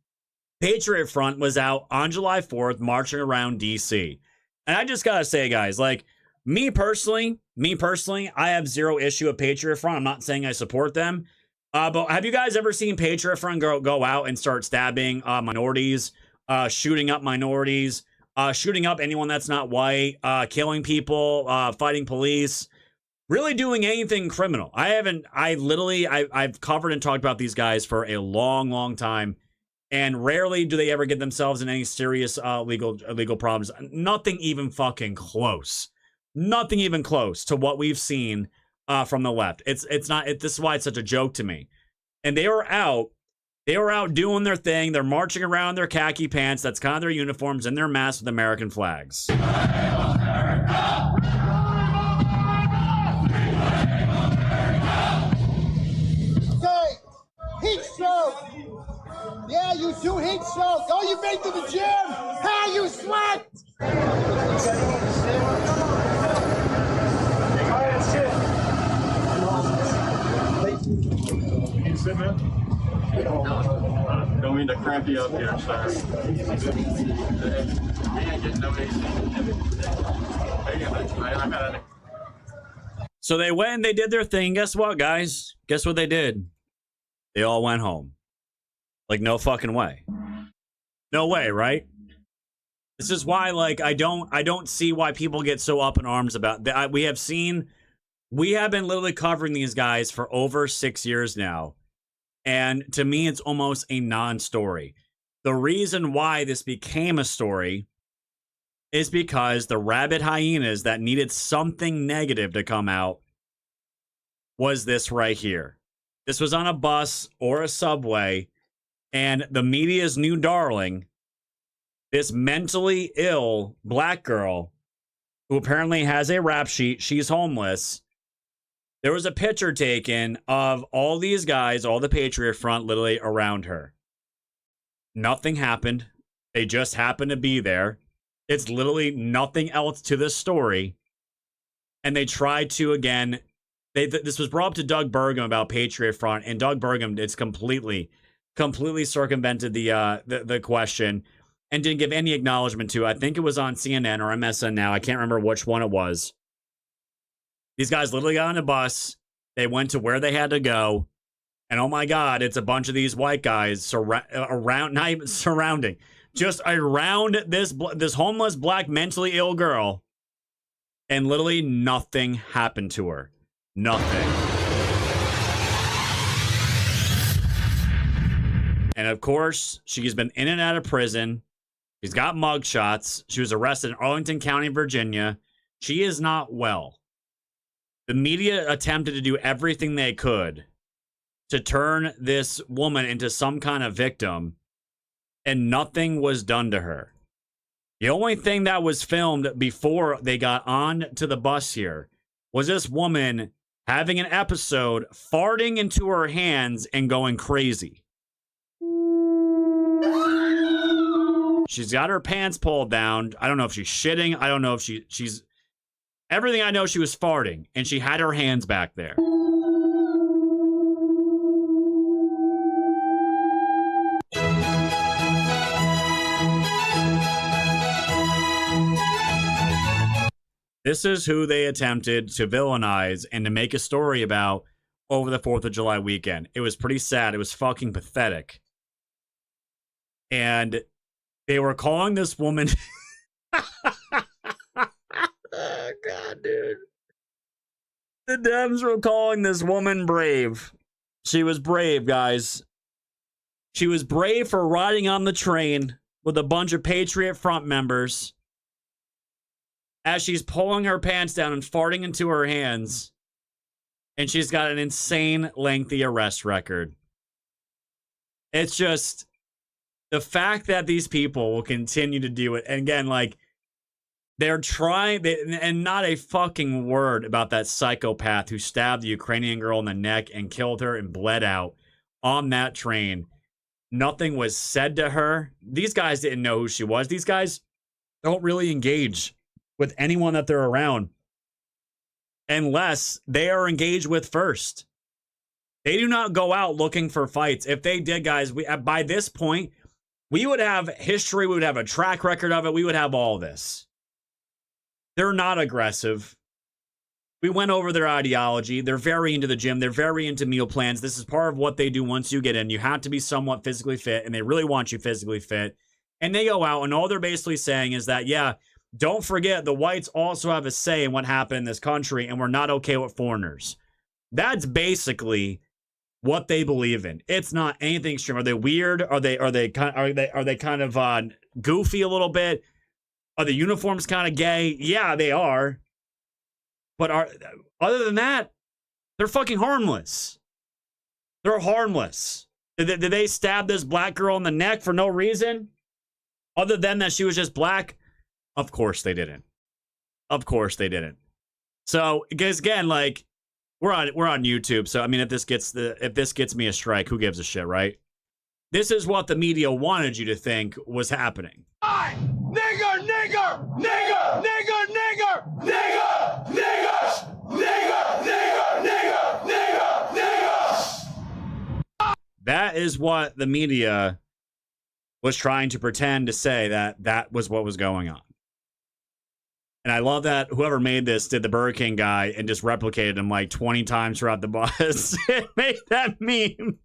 Patriot Front was out on July 4th marching around DC. And I just gotta say, guys, like me personally, I have zero issue with Patriot Front. I'm not saying I support them. But have you guys ever seen Patriot Front go out and start stabbing minorities, shooting up minorities, shooting up anyone that's not white, killing people, fighting police, really doing anything criminal? I've covered and talked about these guys for a long, long time. And rarely do they ever get themselves in any serious legal problems. Nothing even fucking close. Nothing even close to what we've seen from the left. This is why it's such a joke to me. And they were out doing their thing. They're marching around their khaki pants. That's kind of their uniforms and their masks with American flags. Okay, heat stroke. Yeah, you do heat stroke. Oh, you've been to the gym. How you sweat? Can you sit, man? Don't mean to cramp you up here, sir. So they went and they did their thing. Guess what, guys? Guess what they did? They all went home. Like, no fucking way. No way, right? This is why, like, I don't see why people get so up in arms about that. We have been literally covering these guys for over 6 years now. And to me, it's almost a non-story. The reason why this became a story is because the rabid hyenas that needed something negative to come out was this right here. This was on a bus or a subway. And the media's new darling, this mentally ill black girl who apparently has a rap sheet, she's homeless. There was a picture taken of all these guys, all the Patriot Front, literally around her. Nothing happened. They just happened to be there. It's literally nothing else to this story. And they tried to, again, this was brought up to Doug Burgum about Patriot Front, and Doug Burgum, it's completely circumvented the question and didn't give any acknowledgement to. I think it was on CNN or MSN now. I can't remember which one it was. These guys literally got on a bus. They went to where they had to go. And oh my God, it's a bunch of these white guys around, not even surrounding, just around this homeless black mentally ill girl. And literally nothing happened to her. Nothing. And of course, she's been in and out of prison. She's got mugshots. She was arrested in Arlington County, Virginia. She is not well. The media attempted to do everything they could to turn this woman into some kind of victim. and nothing was done to her. The only thing that was filmed before they got on to the bus here was this woman having an episode, farting into her hands and going crazy. She's got her pants pulled down. I don't know if she's shitting. I don't know if she's... Everything I know, she was farting, and she had her hands back there. This is who they attempted to villainize and to make a story about over the 4th of July weekend. It was pretty sad. It was fucking pathetic. And they were calling this woman... Oh, God, dude. The Dems were calling this woman brave. She was brave, guys. She was brave for riding on the train with a bunch of Patriot Front members as she's pulling her pants down and farting into her hands. And she's got an insane lengthy arrest record. It's just the fact that these people will continue to do it. And again, like, they're trying, and not a fucking word about that psychopath who stabbed the Ukrainian girl in the neck and killed her and bled out on that train. Nothing was said to her. These guys didn't know who she was. These guys don't really engage with anyone that they're around unless they are engaged with first. They do not go out looking for fights. If they did, guys, by this point, we would have history. We would have a track record of it. We would have all this. They're not aggressive. We went over their ideology. They're very into the gym. They're very into meal plans. This is part of what they do once you get in. You have to be somewhat physically fit, and they really want you physically fit. And they go out, and all they're basically saying is that, yeah, don't forget the whites also have a say in what happened in this country, and we're not okay with foreigners. That's basically what they believe in. It's not anything extreme. Are they weird? Are they kind of goofy a little bit? Are the uniforms kind of gay? Yeah, they are. But other than that, they're fucking harmless. They're harmless. Did they stab this black girl in the neck for no reason? Other than that she was just black? Of course they didn't. Of course they didn't. So, because again, like, we're on YouTube, so I mean, if this gets me a strike, who gives a shit, right? This is what the media wanted you to think was happening. Nigger, nigger, nigger, nigger, nigger, nigger, nigger, nigger, nigger, nigger, nigger, nigger. That is what the media was trying to pretend to say that was what was going on. And I love that whoever made this did the Burger King guy and just replicated him like 20 times throughout the bus. It made that meme.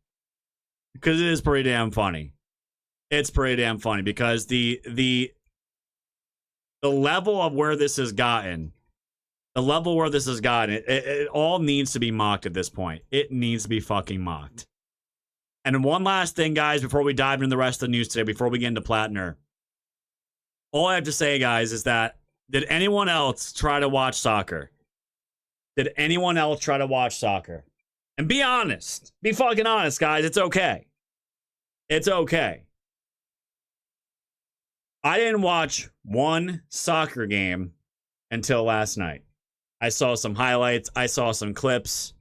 Because it is pretty damn funny. It's pretty damn funny because the level of where this has gotten, it all needs to be mocked at this point. It needs to be fucking mocked. And one last thing, guys, before we dive into the rest of the news today, before we get into Platner. All I have to say, guys, is that did anyone else try to watch soccer? Did anyone else try to watch soccer? And be honest. Be fucking honest, guys. It's okay. It's okay. I didn't watch one soccer game until last night. I saw some highlights. I saw some clips.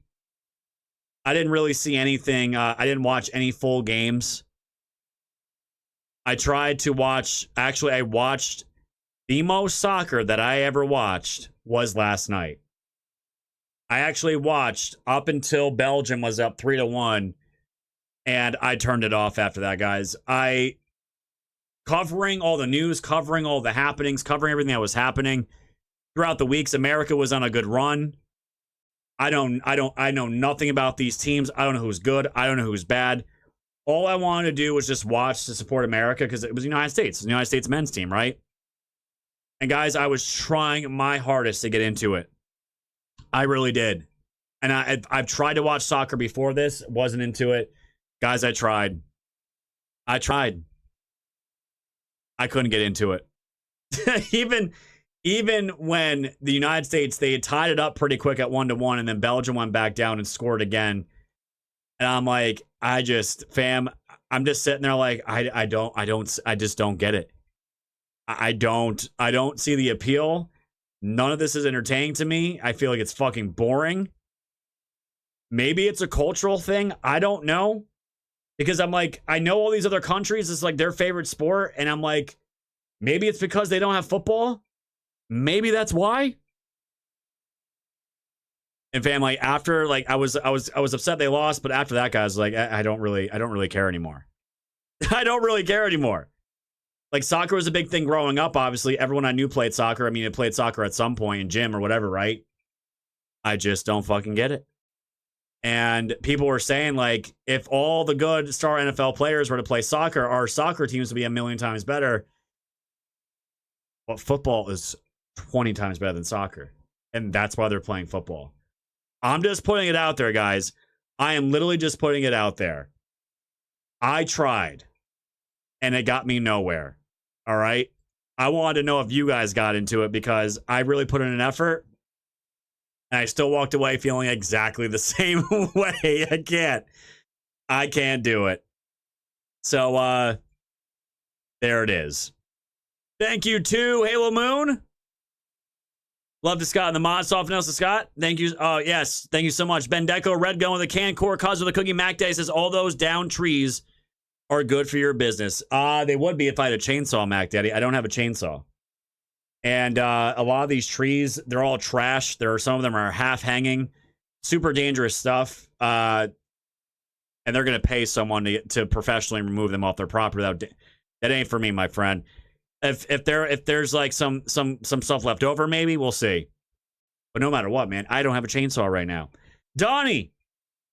I didn't really see anything. I didn't watch any full games. I tried to watch. Actually, I watched the most soccer that I ever watched was last night. I actually watched up until Belgium was up 3-1, and I turned it off after that, guys. Covering all the news, covering all the happenings, covering everything that was happening throughout the weeks. America was on a good run. I know nothing about these teams. I don't know who's good. I don't know who's bad. All I wanted to do was just watch to support America because it was the United States. The United States men's team, right? And guys, I was trying my hardest to get into it. I really did. And I've tried to watch soccer before this. Wasn't into it. Guys, I tried. I couldn't get into it. Even when the United States, they had tied it up pretty quick at 1-1, and then Belgium went back down and scored again. And I'm like, I I'm just sitting there like, I just don't get it. I don't see the appeal. None of this is entertaining to me. I feel like it's fucking boring. Maybe it's a cultural thing. I don't know. Because I'm like, I know all these other countries, it's like their favorite sport. And I'm like, maybe it's because they don't have football. Maybe that's why. And fam, like after, like I was upset they lost, but after that, guys, like I don't really care anymore. I don't really care anymore. Like soccer was a big thing growing up. Obviously, everyone I knew played soccer. I mean, it played soccer at some point in gym or whatever, right? I just don't fucking get it. And people were saying, like, if all the good star NFL players were to play soccer, our soccer teams would be a million times better. But football is 20 times better than soccer. And that's why they're playing football. I'm just putting it out there, guys. I am literally just putting it out there. I tried. And it got me nowhere. All right? I wanted to know if you guys got into it because I really put in an effort. And I still walked away feeling exactly the same way. I can't do it. So, there it is. Thank you to Halo Moon. Love to Scott and the mod. Soft Nelson Scott. Thank you. Oh, yes. Thank you so much. Ben Deco, Red Gun with a can core, cause of the Cookie Mac Day says all those down trees are good for your business. They would be if I had a chainsaw, Mac Daddy. I don't have a chainsaw. And a lot of these trees, they're all trash. Some of them are half hanging, super dangerous stuff. And they're going to pay someone to professionally remove them off their property. That ain't for me, my friend. If there's like some stuff left over, maybe we'll see. But no matter what, man, I don't have a chainsaw right now. Donnie,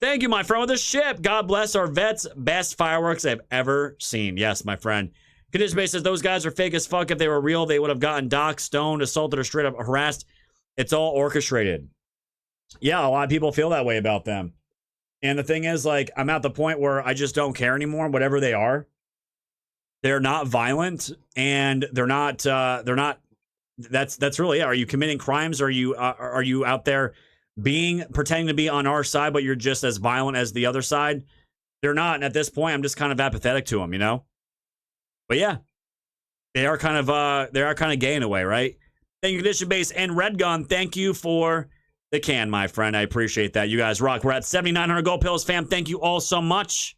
thank you, my friend, with the ship. God bless our vets. Best fireworks I've ever seen. Yes, my friend. Condition Base says those guys are fake as fuck. If they were real, they would have gotten docked, stoned, assaulted, or straight up harassed. It's all orchestrated. Yeah, a lot of people feel that way about them. And the thing is, like, I'm at the point where I just don't care anymore, whatever they are. They're not violent, and they're not, that's really it. Are you committing crimes? Are you out there pretending to be on our side, but you're just as violent as the other side? They're not. And at this point, I'm just kind of apathetic to them, you know? But yeah, they are kind of gay in a way, right? Thank you, Condition Base and Red Gun. Thank you for the can, my friend. I appreciate that. You guys rock. We're at 7,900 gold pills, fam. Thank you all so much.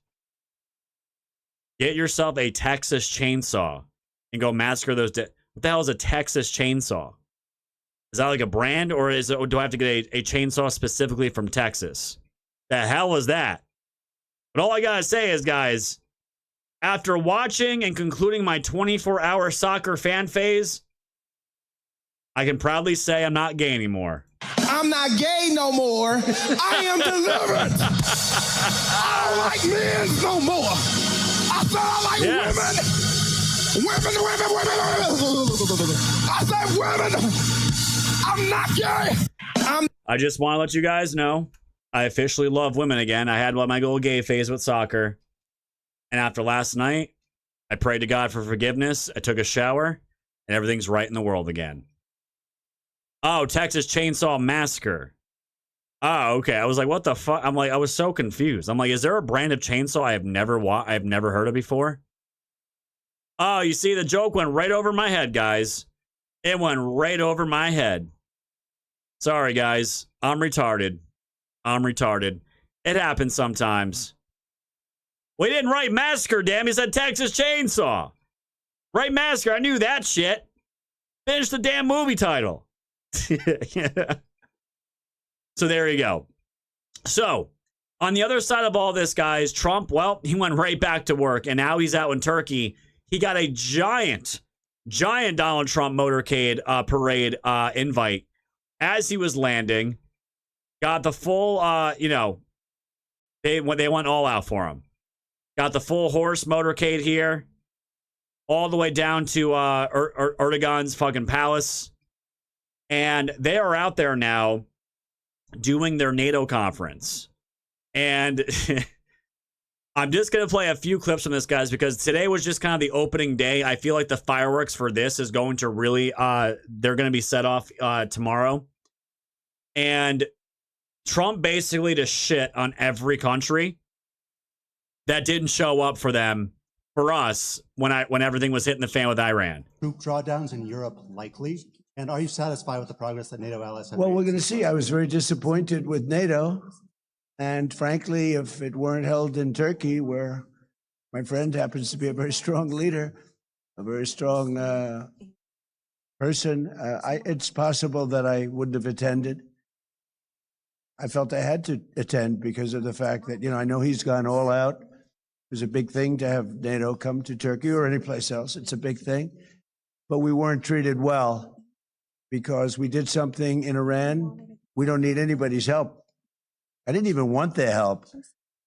Get yourself a Texas chainsaw and go massacre those. What the hell is a Texas chainsaw? Is that like a brand, or do I have to get a chainsaw specifically from Texas? The hell is that? But all I gotta say is, guys, after watching and concluding my 24-hour soccer fan phase, I can proudly say I'm not gay anymore. I'm not gay no more. I am delivered. I don't like men no more. I said I like women. Women. I said women. I'm not gay. I just want to let you guys know, I officially love women again. I had my little gay phase with soccer. And after last night, I prayed to God for forgiveness. I took a shower, and everything's right in the world again. Oh, Texas Chainsaw Massacre. Oh, okay. I was like, what the fuck? I'm like, I was so confused. I'm like, is there a brand of chainsaw I have never heard of before? Oh, you see, the joke went right over my head, guys. It went right over my head. Sorry, guys. I'm retarded. It happens sometimes. We didn't write Massacre, damn. He said Texas Chainsaw. Write Massacre. I knew that shit. Finish the damn movie title. So there you go. So, on the other side of all this, guys, Trump, well, he went right back to work, and now he's out in Turkey. He got a giant Donald Trump motorcade parade invite as he was landing. Got the full, they went all out for him. Got the full horse motorcade here, all the way down to Erdogan's fucking palace. And they are out there now doing their NATO conference. And I'm just going to play a few clips from this, guys, because today was just kind of the opening day. I feel like the fireworks for this is going to really, they're going to be set off tomorrow. And Trump basically just shit on every country. that didn't show up for them, for us, when everything was hitting the fan with Iran. Troop drawdowns in Europe likely? And are you satisfied with the progress that NATO allies have Well, made? we're going to see. I was very disappointed with NATO. And frankly, if it weren't held in Turkey, where my friend happens to be a very strong leader, a very strong person, it's possible that I wouldn't have attended. I felt I had to attend because of the fact that, I know he's gone all out. It was a big thing to have NATO come to Turkey or any place else. It's a big thing. But we weren't treated well because we did something in Iran. We don't need anybody's help. I didn't even want their help.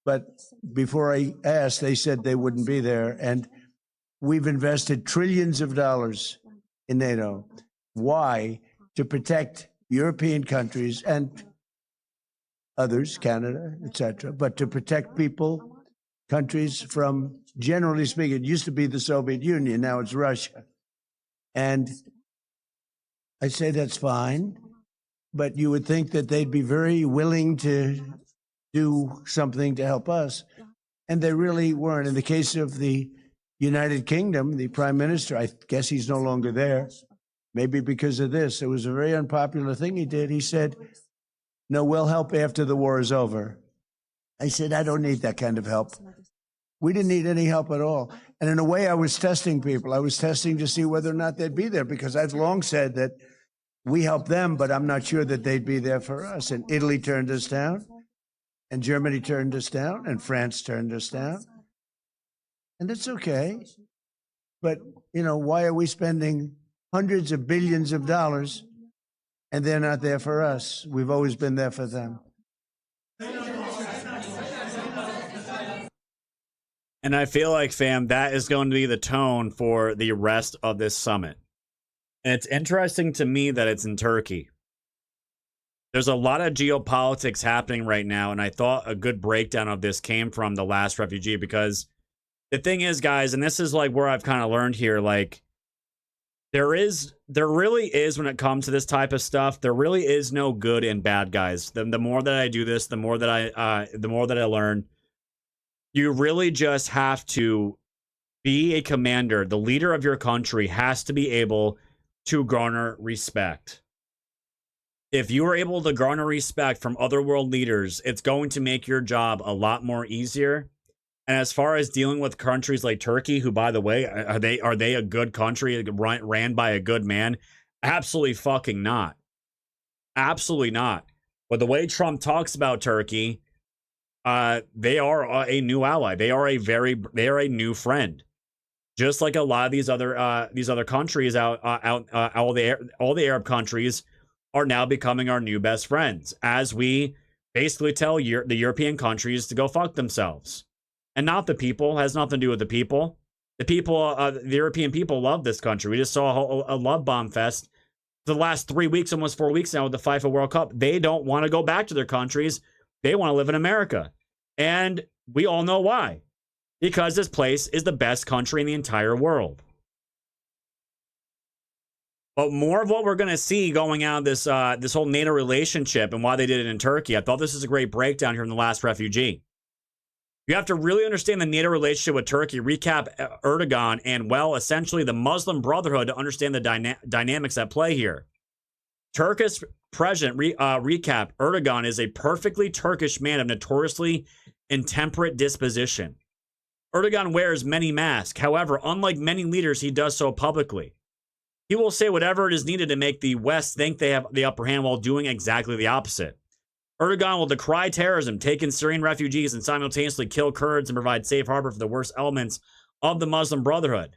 But before I asked, they said they wouldn't be there. And we've invested trillions of dollars in NATO. Why? To protect European countries and others, Canada, etc., but to protect people, countries from, generally speaking, it used to be the Soviet Union, now it's Russia. And I say that's fine, but you would think that they'd be very willing to do something to help us. And they really weren't. In the case of the United Kingdom, the Prime Minister, I guess he's no longer there, maybe because of this. It was a very unpopular thing he did. He said, no, we'll help after the war is over. I said, I don't need that kind of help. We didn't need any help at all. And in a way, I was testing people. I was testing to see whether or not they'd be there, because I've long said that we helped them, but I'm not sure that they'd be there for us. And Italy turned us down, and Germany turned us down, and France turned us down. And it's okay. But, why are we spending hundreds of billions of dollars and they're not there for us? We've always been there for them. And I feel like, fam, that is going to be the tone for the rest of this summit. And it's interesting to me that it's in Turkey. There's a lot of geopolitics happening right now, and I thought a good breakdown of this came from the last refugee, because the thing is, guys, and this is like where I've kind of learned here, like, there really is, when it comes to this type of stuff, there really is no good and bad guys. The more that I do this, the more that I learn. You really just have to be a commander. The leader of your country has to be able to garner respect. If you are able to garner respect from other world leaders, it's going to make your job a lot more easier. And as far as dealing with countries like Turkey, who, by the way, are they a good country ran by a good man? Absolutely fucking not. Absolutely not. But the way Trump talks about Turkey, they are a new ally. They are a new friend. Just like a lot of these other countries all the Arab countries are now becoming our new best friends, as we basically tell the European countries to go fuck themselves. And not the people. Has nothing to do with the people. The European people love this country. We just saw a love bomb fest the last 3 weeks, almost 4 weeks now, with the FIFA World Cup. They don't want to go back to their countries. They want to live in America. And we all know why. Because this place is the best country in the entire world. But more of what we're going to see going out of this whole NATO relationship and why they did it in Turkey. I thought this is a great breakdown here in the last refugee. You have to really understand the NATO relationship with Turkey, recap Erdogan, and, well, essentially the Muslim Brotherhood to understand the dynamics at play here. Turkish President, recap, Erdogan is a perfectly Turkish man of notoriously intemperate disposition. Erdogan wears many masks. However, unlike many leaders, he does so publicly. He will say whatever it is needed to make the West think they have the upper hand while doing exactly the opposite. Erdogan will decry terrorism, take in Syrian refugees, and simultaneously kill Kurds and provide safe harbor for the worst elements of the Muslim Brotherhood.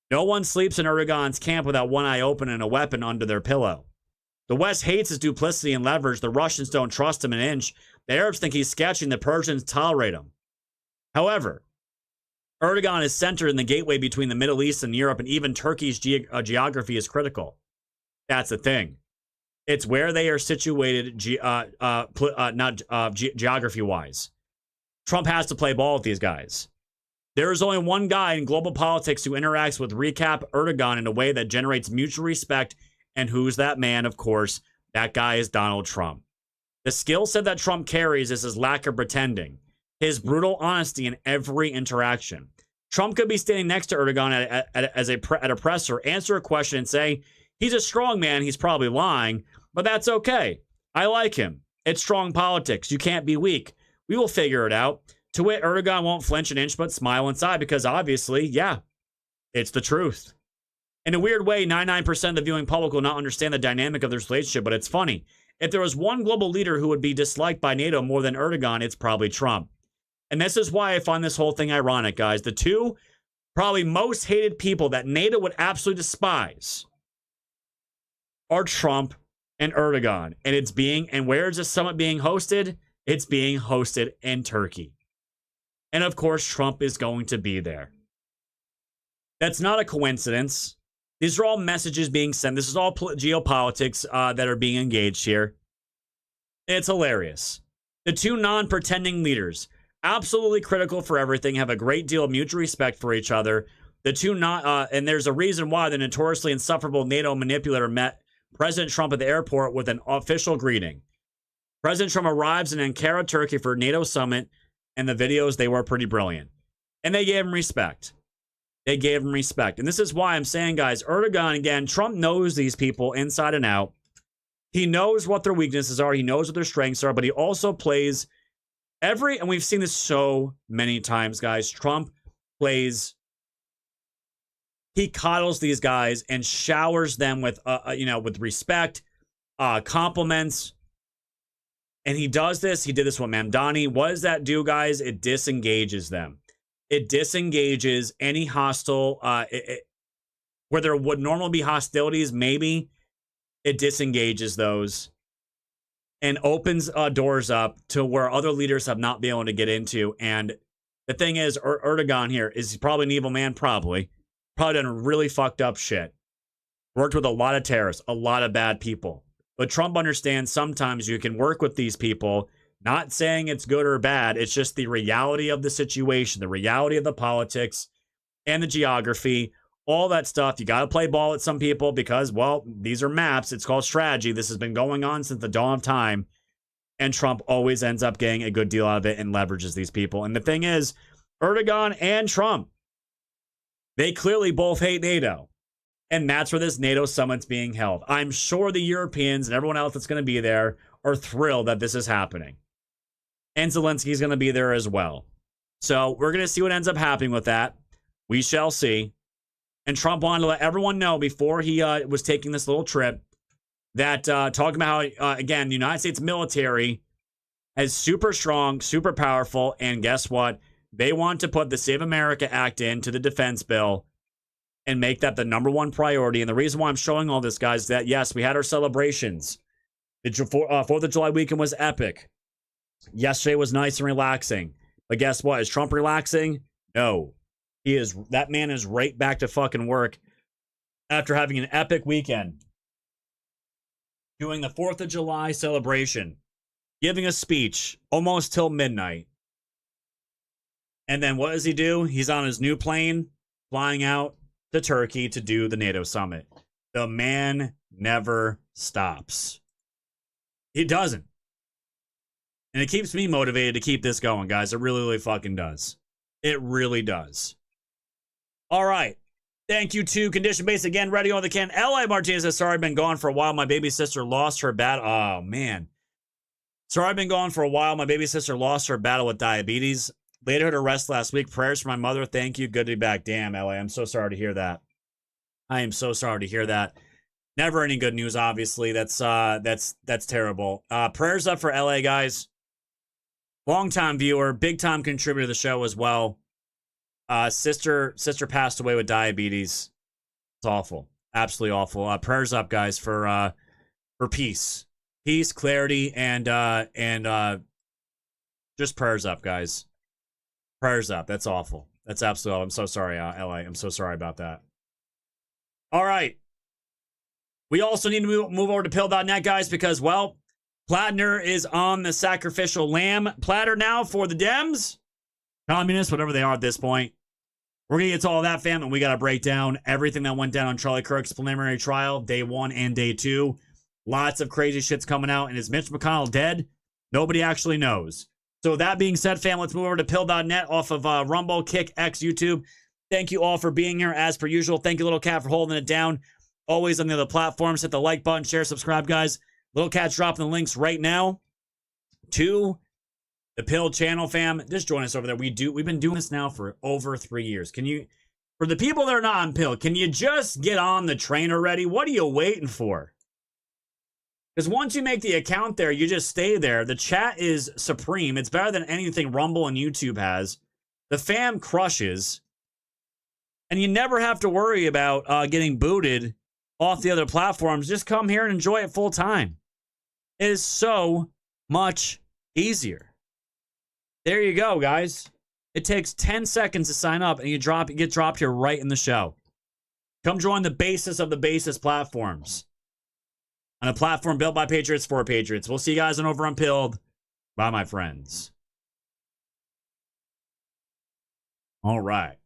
No one sleeps in Erdogan's camp without one eye open and a weapon under their pillow. The West hates his duplicity and leverage. The Russians don't trust him an inch. The Arabs think he's sketchy, and the Persians tolerate him. However, Erdogan is centered in the gateway between the Middle East and Europe, and even Turkey's geography is critical. That's the thing. It's where they are situated geography-wise. Trump has to play ball with these guys. There is only one guy in global politics who interacts with recap Erdogan in a way that generates mutual respect, and who's that man? Of course, that guy is Donald Trump. The skill set that Trump carries is his lack of pretending. his brutal honesty in every interaction. Trump could be standing next to Erdogan at a presser, answer a question and say, he's a strong man, he's probably lying, but that's okay. I like him. It's strong politics. You can't be weak. We will figure it out. To wit, Erdogan won't flinch an inch but smile inside because obviously, yeah, it's the truth. In a weird way, 99% of the viewing public will not understand the dynamic of this relationship, but it's funny. If there was one global leader who would be disliked by NATO more than Erdogan, it's probably Trump. And this is why I find this whole thing ironic, guys. The two probably most hated people that NATO would absolutely despise are Trump and Erdogan. And where is this summit being hosted? It's being hosted in Turkey. And of course, Trump is going to be there. That's not a coincidence. These are all messages being sent. This is all geopolitics that are being engaged here. It's hilarious. The two non-pretending leaders, absolutely critical for everything, have a great deal of mutual respect for each other. The two and there's a reason why the notoriously insufferable NATO manipulator met President Trump at the airport with an official greeting. President Trump arrives in Ankara, Turkey for NATO summit, and the videos, they were pretty brilliant. And they gave him respect. They gave him respect. And this is why I'm saying, guys, Erdogan, again, Trump knows these people inside and out. He knows what their weaknesses are. He knows what their strengths are, but he also plays and we've seen this so many times, guys. Trump plays, he coddles these guys and showers them with, with respect, compliments. And he does this. He did this with Mamdani. What does that do, guys? It disengages them. It disengages any hostile, where there would normally be hostilities, maybe it disengages those and opens doors up to where other leaders have not been able to get into. And the thing is, Erdogan here is probably an evil man, probably done really fucked up shit. Worked with a lot of terrorists, a lot of bad people. But Trump understands sometimes you can work with these people, not saying it's good or bad. It's just the reality of the situation, the reality of the politics and the geography, all that stuff. You got to play ball with some people because, well, these are maps. It's called strategy. This has been going on since the dawn of time. And Trump always ends up getting a good deal out of it and leverages these people. And the thing is, Erdogan and Trump, they clearly both hate NATO. And that's where this NATO summit's being held. I'm sure the Europeans and everyone else that's going to be there are thrilled that this is happening. And Zelensky's going to be there as well. So we're going to see what ends up happening with that. We shall see. And Trump wanted to let everyone know before he was taking this little trip that talking about how, again, the United States military is super strong, super powerful. And guess what? They want to put the Save America Act into the defense bill and make that the number one priority. And the reason why I'm showing all this, guys, is that, yes, we had our celebrations. The 4th of July weekend was epic. Yesterday was nice and relaxing. But guess what? Is Trump relaxing? No. That man is right back to fucking work after having an epic weekend. Doing the 4th of July celebration. Giving a speech almost till midnight. And then what does he do? He's on his new plane, flying out to Turkey to do the NATO summit. The man never stops. He doesn't. And it keeps me motivated to keep this going, guys. It really, really fucking does. It really does. All right. Thank you to Condition Base again. Ready on the can. L.A. Martinez says, sorry, I've been gone for a while. My baby sister lost her battle. Oh, man. Sorry, I've been gone for a while. My baby sister lost her battle with diabetes. Later had her rest last week. Prayers for my mother. Thank you. Good to be back. Damn, LA. I'm so sorry to hear that. I am so sorry to hear that. Never any good news, obviously. That's terrible. Prayers up for LA, guys. Long-time viewer, big-time contributor to the show as well. Sister passed away with diabetes. It's awful. Absolutely awful. Prayers up, guys, for peace. Peace, clarity, and just prayers up, guys. Prayers up. That's awful. That's absolutely awful. I'm so sorry, LA. I'm so sorry about that. All right. We also need to move over to pill.net, guys, because, well, Platner is on the sacrificial lamb platter now for the Dems, communists, whatever they are at this point. We're going to get to all that, fam, and we got to break down everything that went down on Charlie Kirk's preliminary trial, day 1 and day 2. Lots of crazy shit's coming out. And is Mitch McConnell dead? Nobody actually knows. So that being said, fam, let's move over to pill.net off of Rumble, Kick, X, YouTube. Thank you all for being here as per usual. Thank you, Little Cat, for holding it down. Always on the other platforms. Hit the like button, share, subscribe, guys. Little Cat's dropping the links right now to the Pill channel, fam. Just join us over there. We've been doing this now for over 3 years. Can you, for the people that are not on Pill, can you just get on the train already? What are you waiting for? Because once you make the account there, you just stay there. The chat is supreme. It's better than anything Rumble and YouTube has. The fam crushes. And you never have to worry about getting booted off the other platforms. Just come here and enjoy it full time. It is so much easier. There you go, guys. It takes 10 seconds to sign up and you get dropped here right in the show. Come join the basis of the basis platforms. On a platform built by Patriots for Patriots. We'll see you guys on Over Unpilled. Bye, my friends. All right.